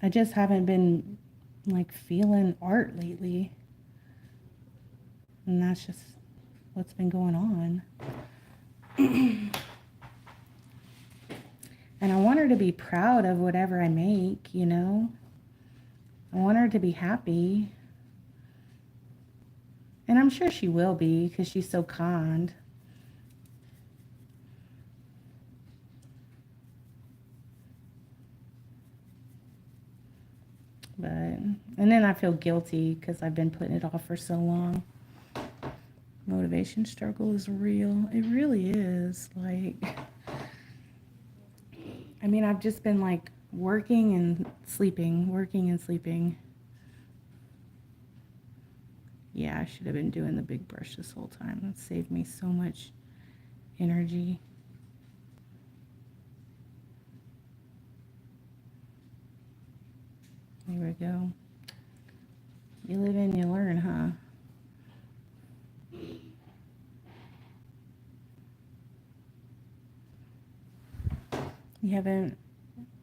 I just haven't been, like, feeling art lately. And that's just what's been going on. And I want her her to be proud of whatever I make, you know. I want her to be happy. And I'm sure she will be because she's so kind. But, and then I feel guilty because I've been putting it off for so long. Motivation struggle is real. It really is. Like, I mean, I've just been like working and sleeping, working and sleeping. Yeah, I should have been doing the big brush this whole time. That saved me so much energy. There we go. You live and you learn, huh?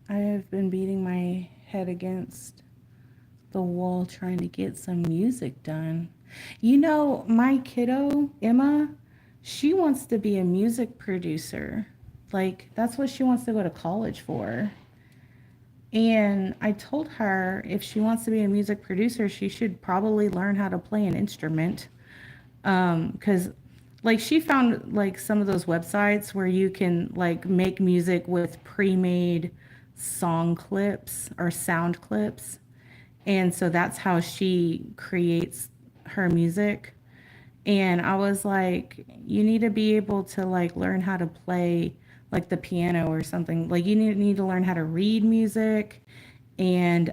I have been beating my head against the wall trying to get some music done. You know, my kiddo, Emma, she wants to be a music producer. Like, that's what she wants to go to college for. And I told her if she wants to be a music producer, she should probably learn how to play an instrument. Because like she found like some of those websites where you can like make music with pre-made song clips or sound clips. And so that's how she creates her music. And I was like, you need to be able to like learn how to play like the piano or something. Like you need to learn how to read music, and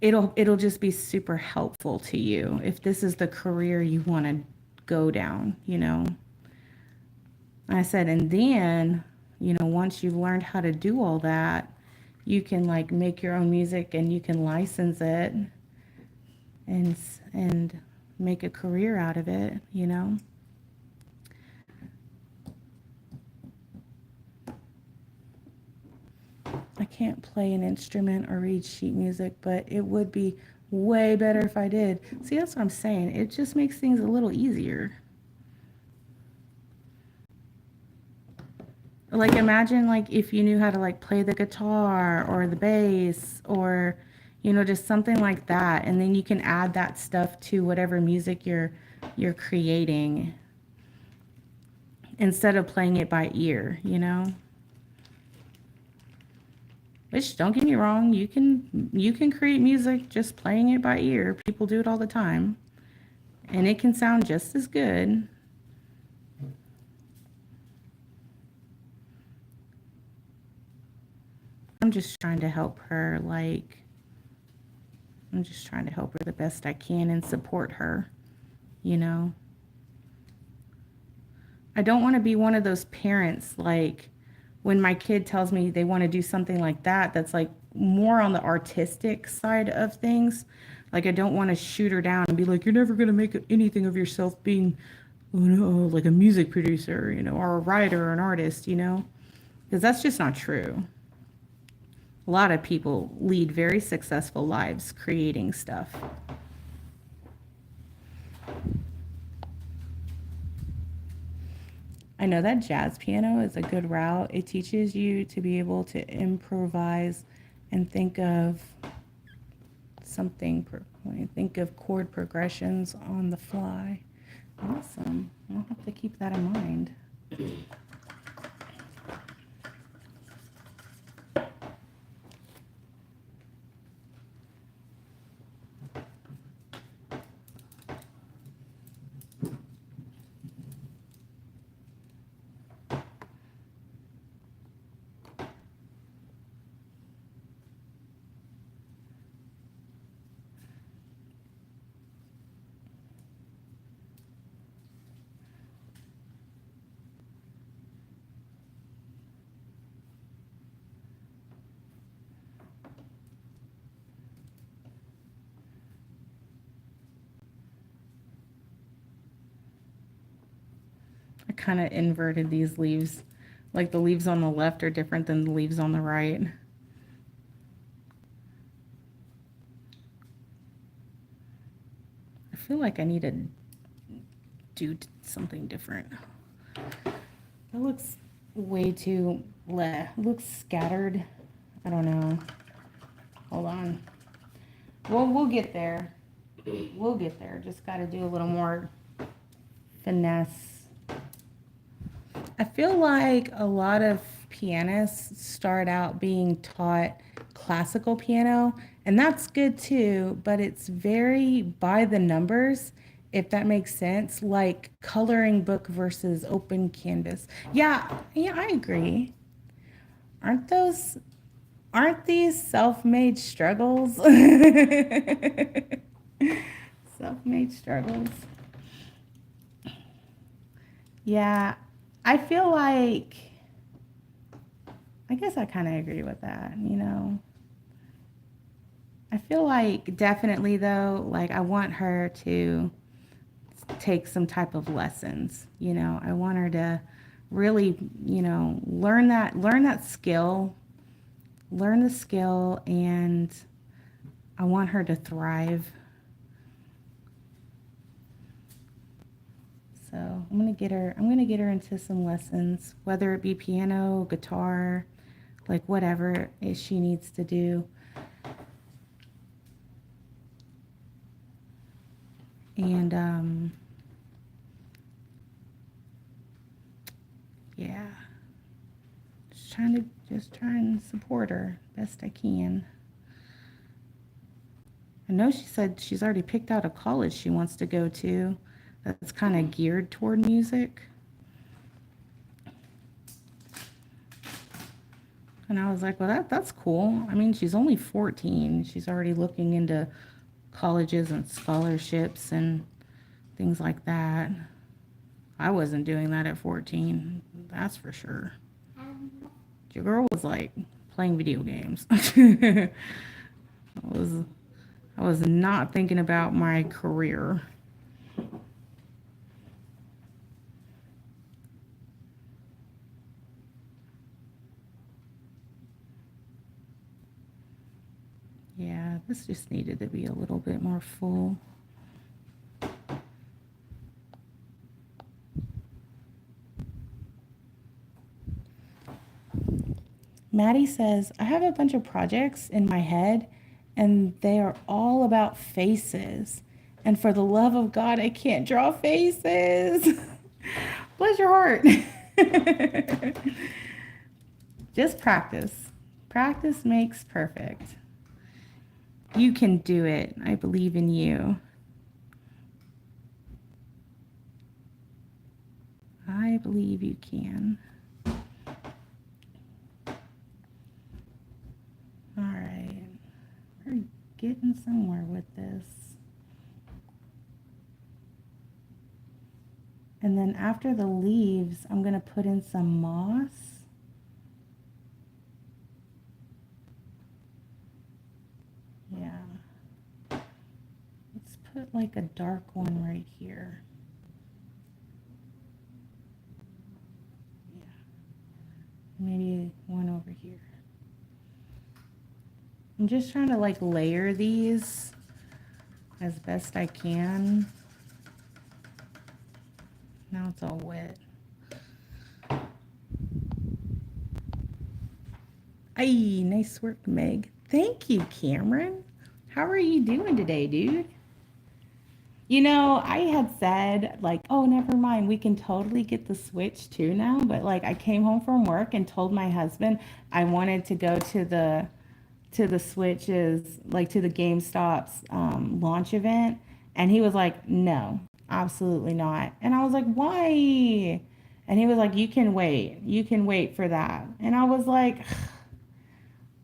it'll just be super helpful to you if this is the career you want to go down, you know. I said, and then, you know, once you've learned how to do all that, you can like make your own music and you can license it and make a career out of it, you know. I can't play an instrument or read sheet music, but it would be way better if I did. See, that's what I'm saying. It just makes things a little easier. Like imagine like if you knew how to like play the guitar or the bass or, you know, just something like that, and then you can add that stuff to whatever music you're creating instead of playing it by ear, you know. Which, don't get me wrong, you can create music just playing it by ear. People do it all the time. And it can sound just as good. I'm just trying to help her, like, I'm just trying to help her the best I can and support her, you know. I don't want to be one of those parents, like, when my kid tells me they want to do something like that, that's like more on the artistic side of things. Like, I don't want to shoot her down and be like, you're never going to make anything of yourself being, oh no, like a music producer, you know, or a writer or an artist, you know, because that's just not true. A lot of people lead very successful lives creating stuff. I know that jazz piano is a good route. It teaches you to be able to improvise and think of something, think of chord progressions on the fly. Awesome. I'll have to keep that in mind. I kind of inverted these leaves. Like the leaves on the left are different than the leaves on the right. I feel like I need to do something different. That looks way too looks scattered. I don't know. Hold on. Well, we'll get there. We'll get there. Just got to do a little more finesse. I feel like a lot of pianists start out being taught classical piano, and that's good too, but it's very by the numbers, if that makes sense, like coloring book versus open canvas. Yeah, I agree. Aren't these self-made struggles? Self-made struggles. Yeah, I feel like, I guess I kind of agree with that, you know. I feel like definitely though, like I want her to take some type of lessons, you know. I want her to really, you know, learn that skill, learn the skill, and I want her to thrive. So I'm gonna get her into some lessons, whether it be piano, guitar, like whatever she needs to do. And yeah, just try and support her best I can. I know she said she's already picked out a college she wants to go to that's kind of geared toward music. And I was like, well, that's cool. I mean, she's only 14. She's already looking into colleges and scholarships and things like that. I wasn't doing that at 14, that's for sure. Your girl was like playing video games. I was not thinking about my career. Yeah, this just needed to be a little bit more full. Maddie says, I have a bunch of projects in my head and they are all about faces. And for the love of God, I can't draw faces. Bless your heart. Just practice. Practice makes perfect. You can do it. I believe in you. I believe you can. All right. We're getting somewhere with this. And then after the leaves, I'm going to put in some moss. Yeah. Let's put like a dark one right here. Yeah. Maybe one over here. I'm just trying to like layer these as best I can. Now it's all wet. Ay, nice work, Meg. Thank you, Cameron. How are you doing today, dude? You know, I had said like, oh, never mind, we can totally get the Switch too now. But like, I came home from work and told my husband I wanted to go to the Switch's, like to the GameStop's launch event, and he was like, no, absolutely not. And I was like, why? And he was like, you can wait for that. And I was like,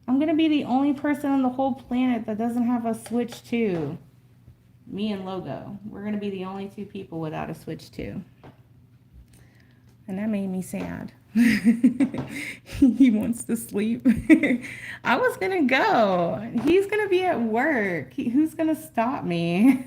I'm gonna be the only person on the whole planet that doesn't have a Switch 2. Me and Logo. We're gonna be the only two people without a Switch 2. And that made me sad. He wants to sleep. I was gonna go. He's gonna be at work. Who's gonna stop me?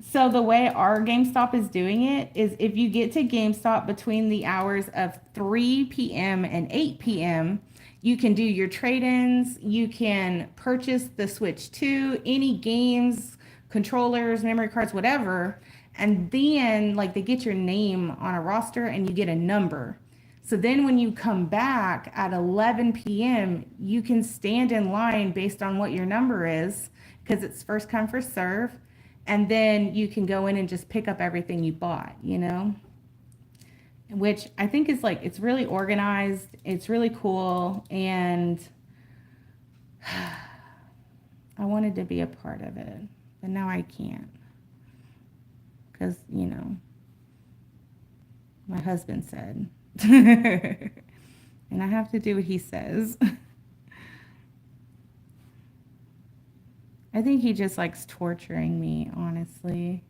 So the way our GameStop is doing it is if you get to GameStop between the hours of 3 p.m. and 8 p.m., you can do your trade-ins. You can purchase the Switch 2, any games, controllers, memory cards, whatever. And then like they get your name on a roster and you get a number. So then when you come back at 11 p.m., you can stand in line based on what your number is because it's first come, first serve. And then you can go in and just pick up everything you bought, you know? Which I think is like, it's really organized, it's really cool, and I wanted to be a part of it, but now I can't. Because, you know, my husband said. And I have to do what he says. I think he just likes torturing me, honestly.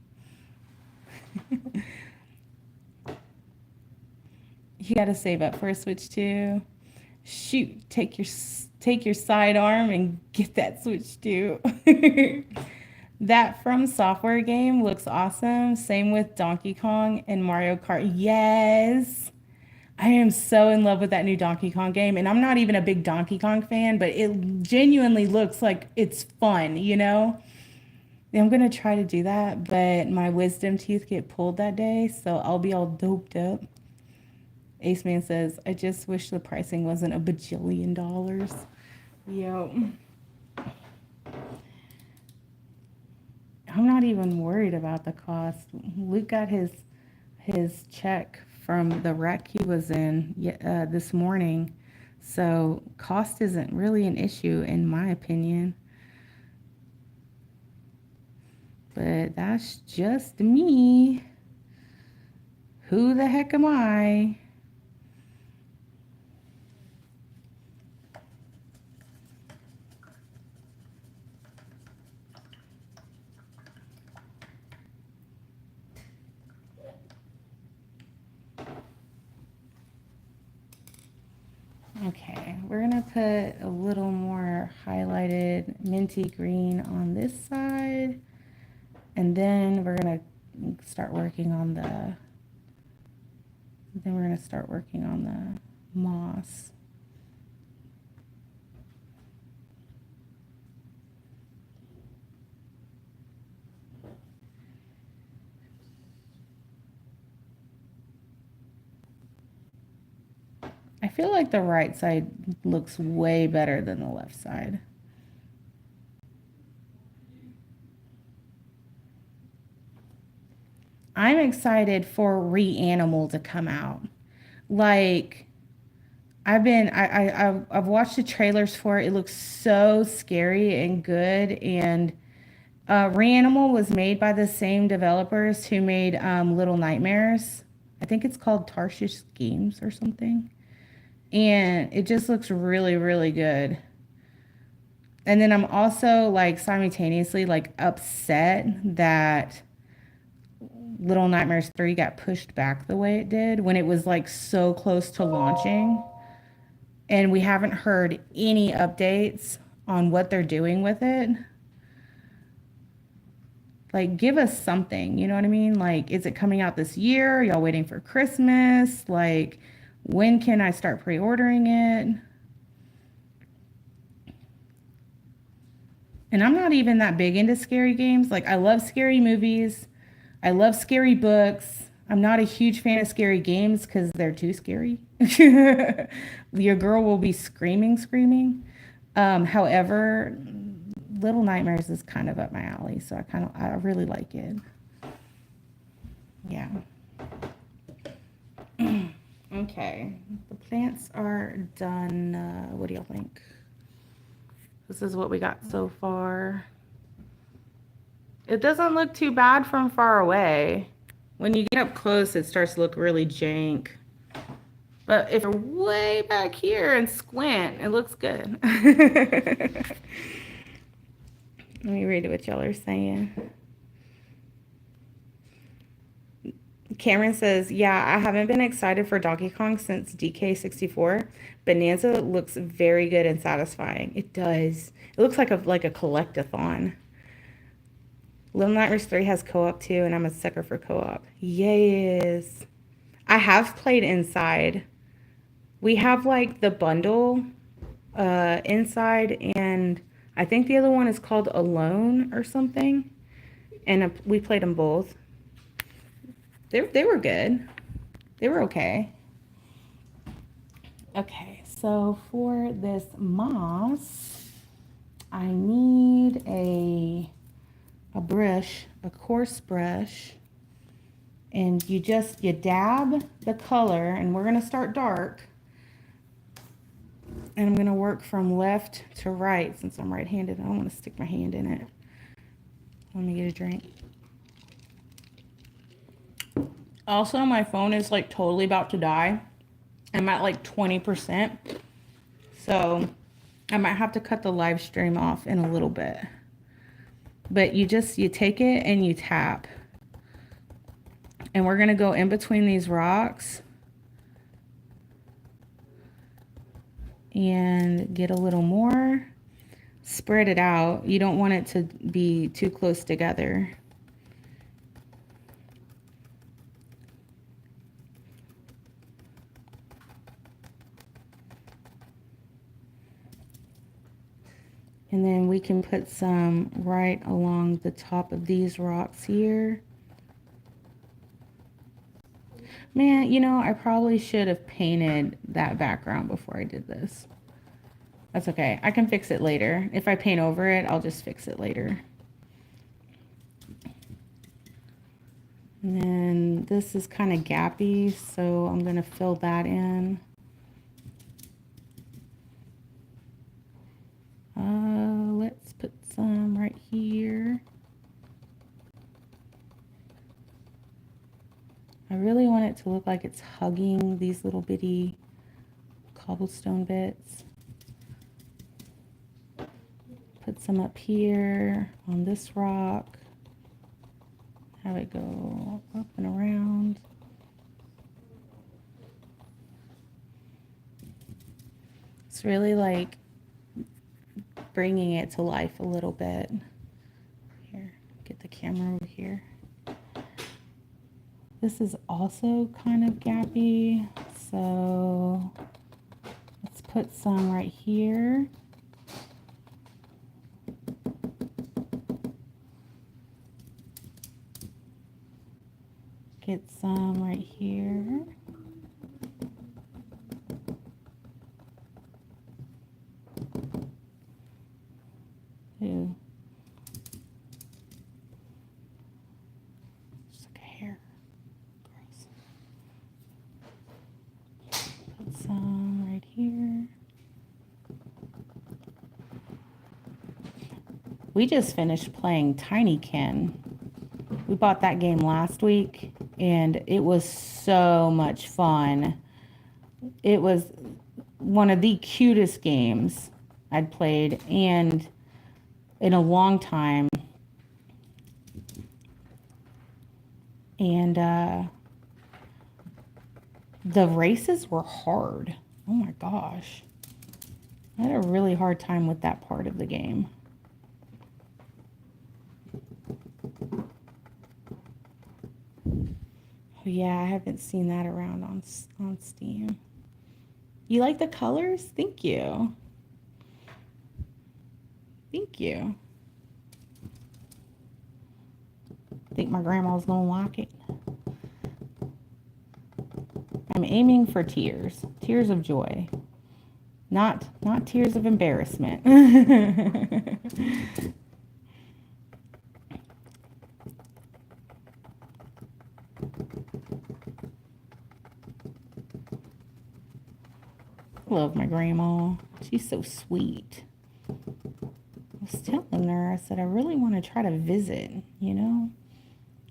You got to save up for a Switch 2. Shoot, take your sidearm and get that Switch 2. That From Software game looks awesome. Same with Donkey Kong and Mario Kart. Yes. I am so in love with that new Donkey Kong game. And I'm not even a big Donkey Kong fan, but it genuinely looks like it's fun, you know? I'm going to try to do that, but my wisdom teeth get pulled that day, so I'll be all doped up. Ace Man says, I just wish the pricing wasn't $1 bajillion. Yo. I'm not even worried about the cost. Luke got his check from the wreck he was in this morning. So cost isn't really an issue in my opinion. But that's just me. Who the heck am I? Okay, we're gonna put a little more highlighted minty green on this side, and then we're gonna start working on the moss. I feel like the right side looks way better than the left side. I'm excited for Reanimal to come out. Like, I've watched the trailers for it. It looks so scary and good. And Reanimal was made by the same developers who made Little Nightmares. I think it's called Tarshish Games or something. And it just looks really, really good. And then I'm also like simultaneously like upset that Little Nightmares 3 got pushed back the way it did when it was like so close to launching. And we haven't heard any updates on what they're doing with it. Like, give us something, you know what I mean? Like, is it coming out this year? Are y'all waiting for Christmas? Like, when can I start pre-ordering it? And I'm not even that big into scary games. Like, I love scary movies. I love scary books. I'm not a huge fan of scary games because they're too scary. Your girl will be screaming. However, Little Nightmares is kind of up my alley, so I really like it. Yeah. Okay, the plants are done. What do y'all think? This is what we got so far. It doesn't look too bad from far away. When you get up close, it starts to look really jank. But if you're way back here and squint, it looks good. Let me read what y'all are saying. Cameron says, yeah, I haven't been excited for Donkey Kong since DK64. Bonanza looks very good and satisfying. It does. It looks like a collectathon. Little Nightmares 3 has co-op too, and I'm a sucker for co-op. Yes. I have played Inside. We have like the bundle Inside, and I think the other one is called Alone or something. And we played them both. They were good. They were okay. Okay, so for this moss, I need a brush, a coarse brush, and you dab the color, and we're gonna start dark, and I'm gonna work from left to right since I'm right-handed. I don't want to stick my hand in it. Let me get a drink. Also, my phone is like totally about to die. I'm at like 20%. So I might have to cut the live stream off in a little bit. But you take it and you tap. And we're going to go in between these rocks and get a little more. Spread it out. You don't want it to be too close together. And then we can put some right along the top of these rocks here. Man, you know, I probably should have painted that background before I did this. That's okay. I can fix it later. If I paint over it, I'll just fix it later. And then this is kind of gappy, so I'm going to fill that in. Let's put some right here. I really want it to look like it's hugging these little bitty cobblestone bits. Put some up here on this rock. Have it go up and around. It's really like bringing it to life a little bit. Here, get the camera over here. This is also kind of gappy, so let's put some right here. Get some right here. Ew. Just like a hair. Gross. Put some right here. We just finished playing Tinykin. We bought that game last week, and it was so much fun. It was one of the cutest games I'd played and in a long time. And the races were hard. Oh my gosh. I had a really hard time with that part of the game. Oh yeah, I haven't seen that around on Steam. You like the colors? Thank you. Thank you. Think my grandma's gonna like it. I'm aiming for tears. Tears of joy. Not tears of embarrassment. Love my grandma. She's so sweet. I was telling her, I said, I really want to try to visit, you know?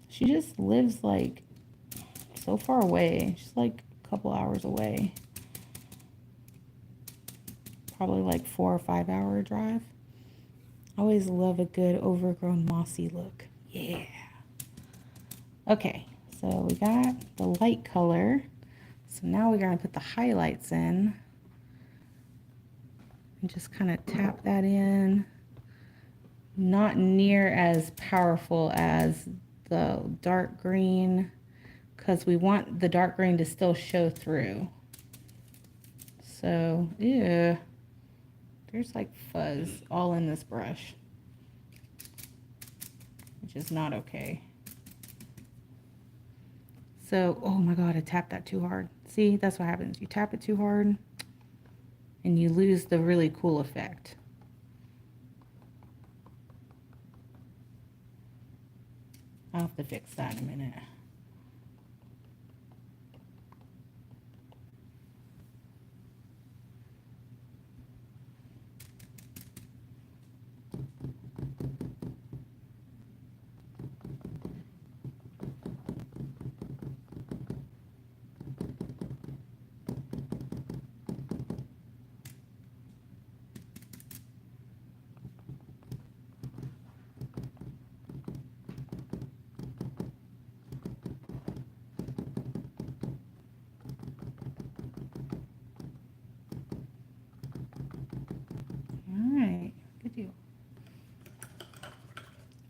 She just lives like so far away. She's like a couple hours away. Probably like 4 or 5 hour drive. I always love a good overgrown mossy look. Yeah. Okay, so we got the light color. So now we're going to put the highlights in. And just kind of tap that in. Not near as powerful as the dark green, because we want the dark green to still show through. So, yeah, there's like fuzz all in this brush, which is not okay. So, oh my God, I tapped that too hard. See, that's what happens. You tap it too hard and you lose the really cool effect. I'll have to fix that in a minute.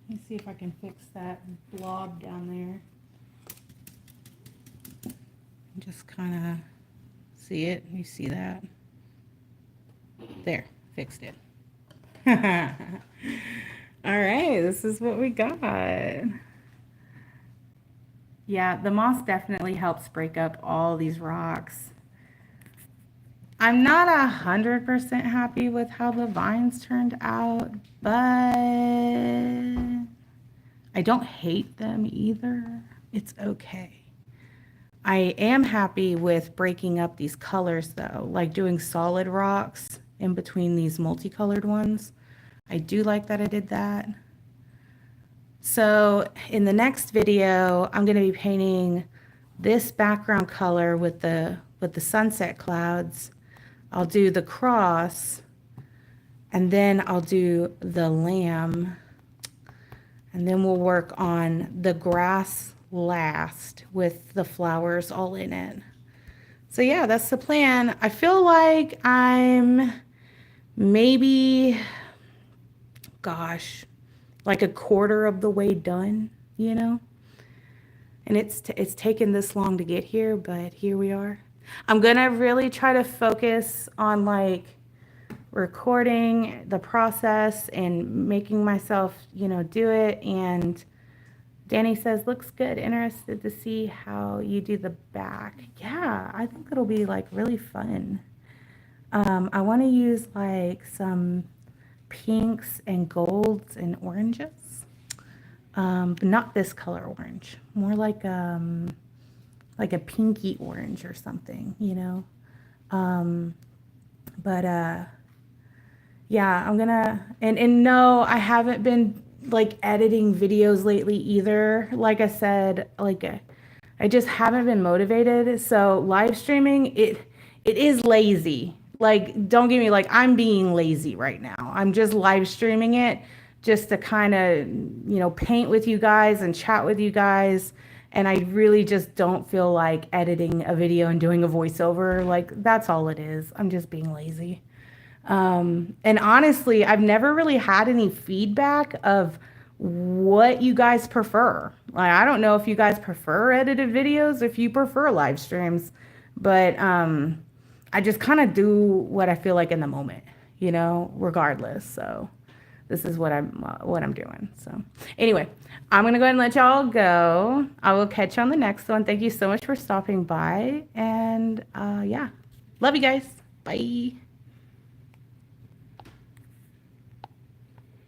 Let me see if I can fix that blob down there. Just kind of see it. You see that? There, fixed it. All right, this is what we got. Yeah, the moss definitely helps break up all these rocks. I'm not 100% happy with how the vines turned out, but I don't hate them either. It's okay. I am happy with breaking up these colors though, like doing solid rocks in between these multicolored ones. I do like that I did that. So in the next video, I'm going to be painting this background color with the sunset clouds. I'll do the cross, and then I'll do the lamb, and then we'll work on the grass last with the flowers all in it. So yeah, that's the plan. I feel like I'm maybe, gosh, like a quarter of the way done, you know? And it's taken this long to get here, but here we are. I'm gonna really try to focus on like recording the process and making myself, you know, do it. And Danny says, looks good. Interested to see how you do the back. Yeah, I think it'll be like really fun. I want to use like some pinks and golds and oranges, but not this color orange, more like a pinky orange or something, you know. Yeah, I'm gonna, and no, I haven't been like editing videos lately either. Like I said, like I just haven't been motivated. So live streaming, it is lazy. Like, don't get me, like, I'm being lazy right now. I'm just live streaming it just to kind of, you know, paint with you guys and chat with you guys. And I really just don't feel like editing a video and doing a voiceover. Like, that's all it is. I'm just being lazy. And honestly, I've never really had any feedback of what you guys prefer. Like, I don't know if you guys prefer edited videos, if you prefer live streams, but I just kind of do what I feel like in the moment, you know, regardless. So this is what I'm doing. So anyway, I'm going to go ahead and let y'all go. I will catch you on the next one. Thank you so much for stopping by. And yeah, love you guys. Bye.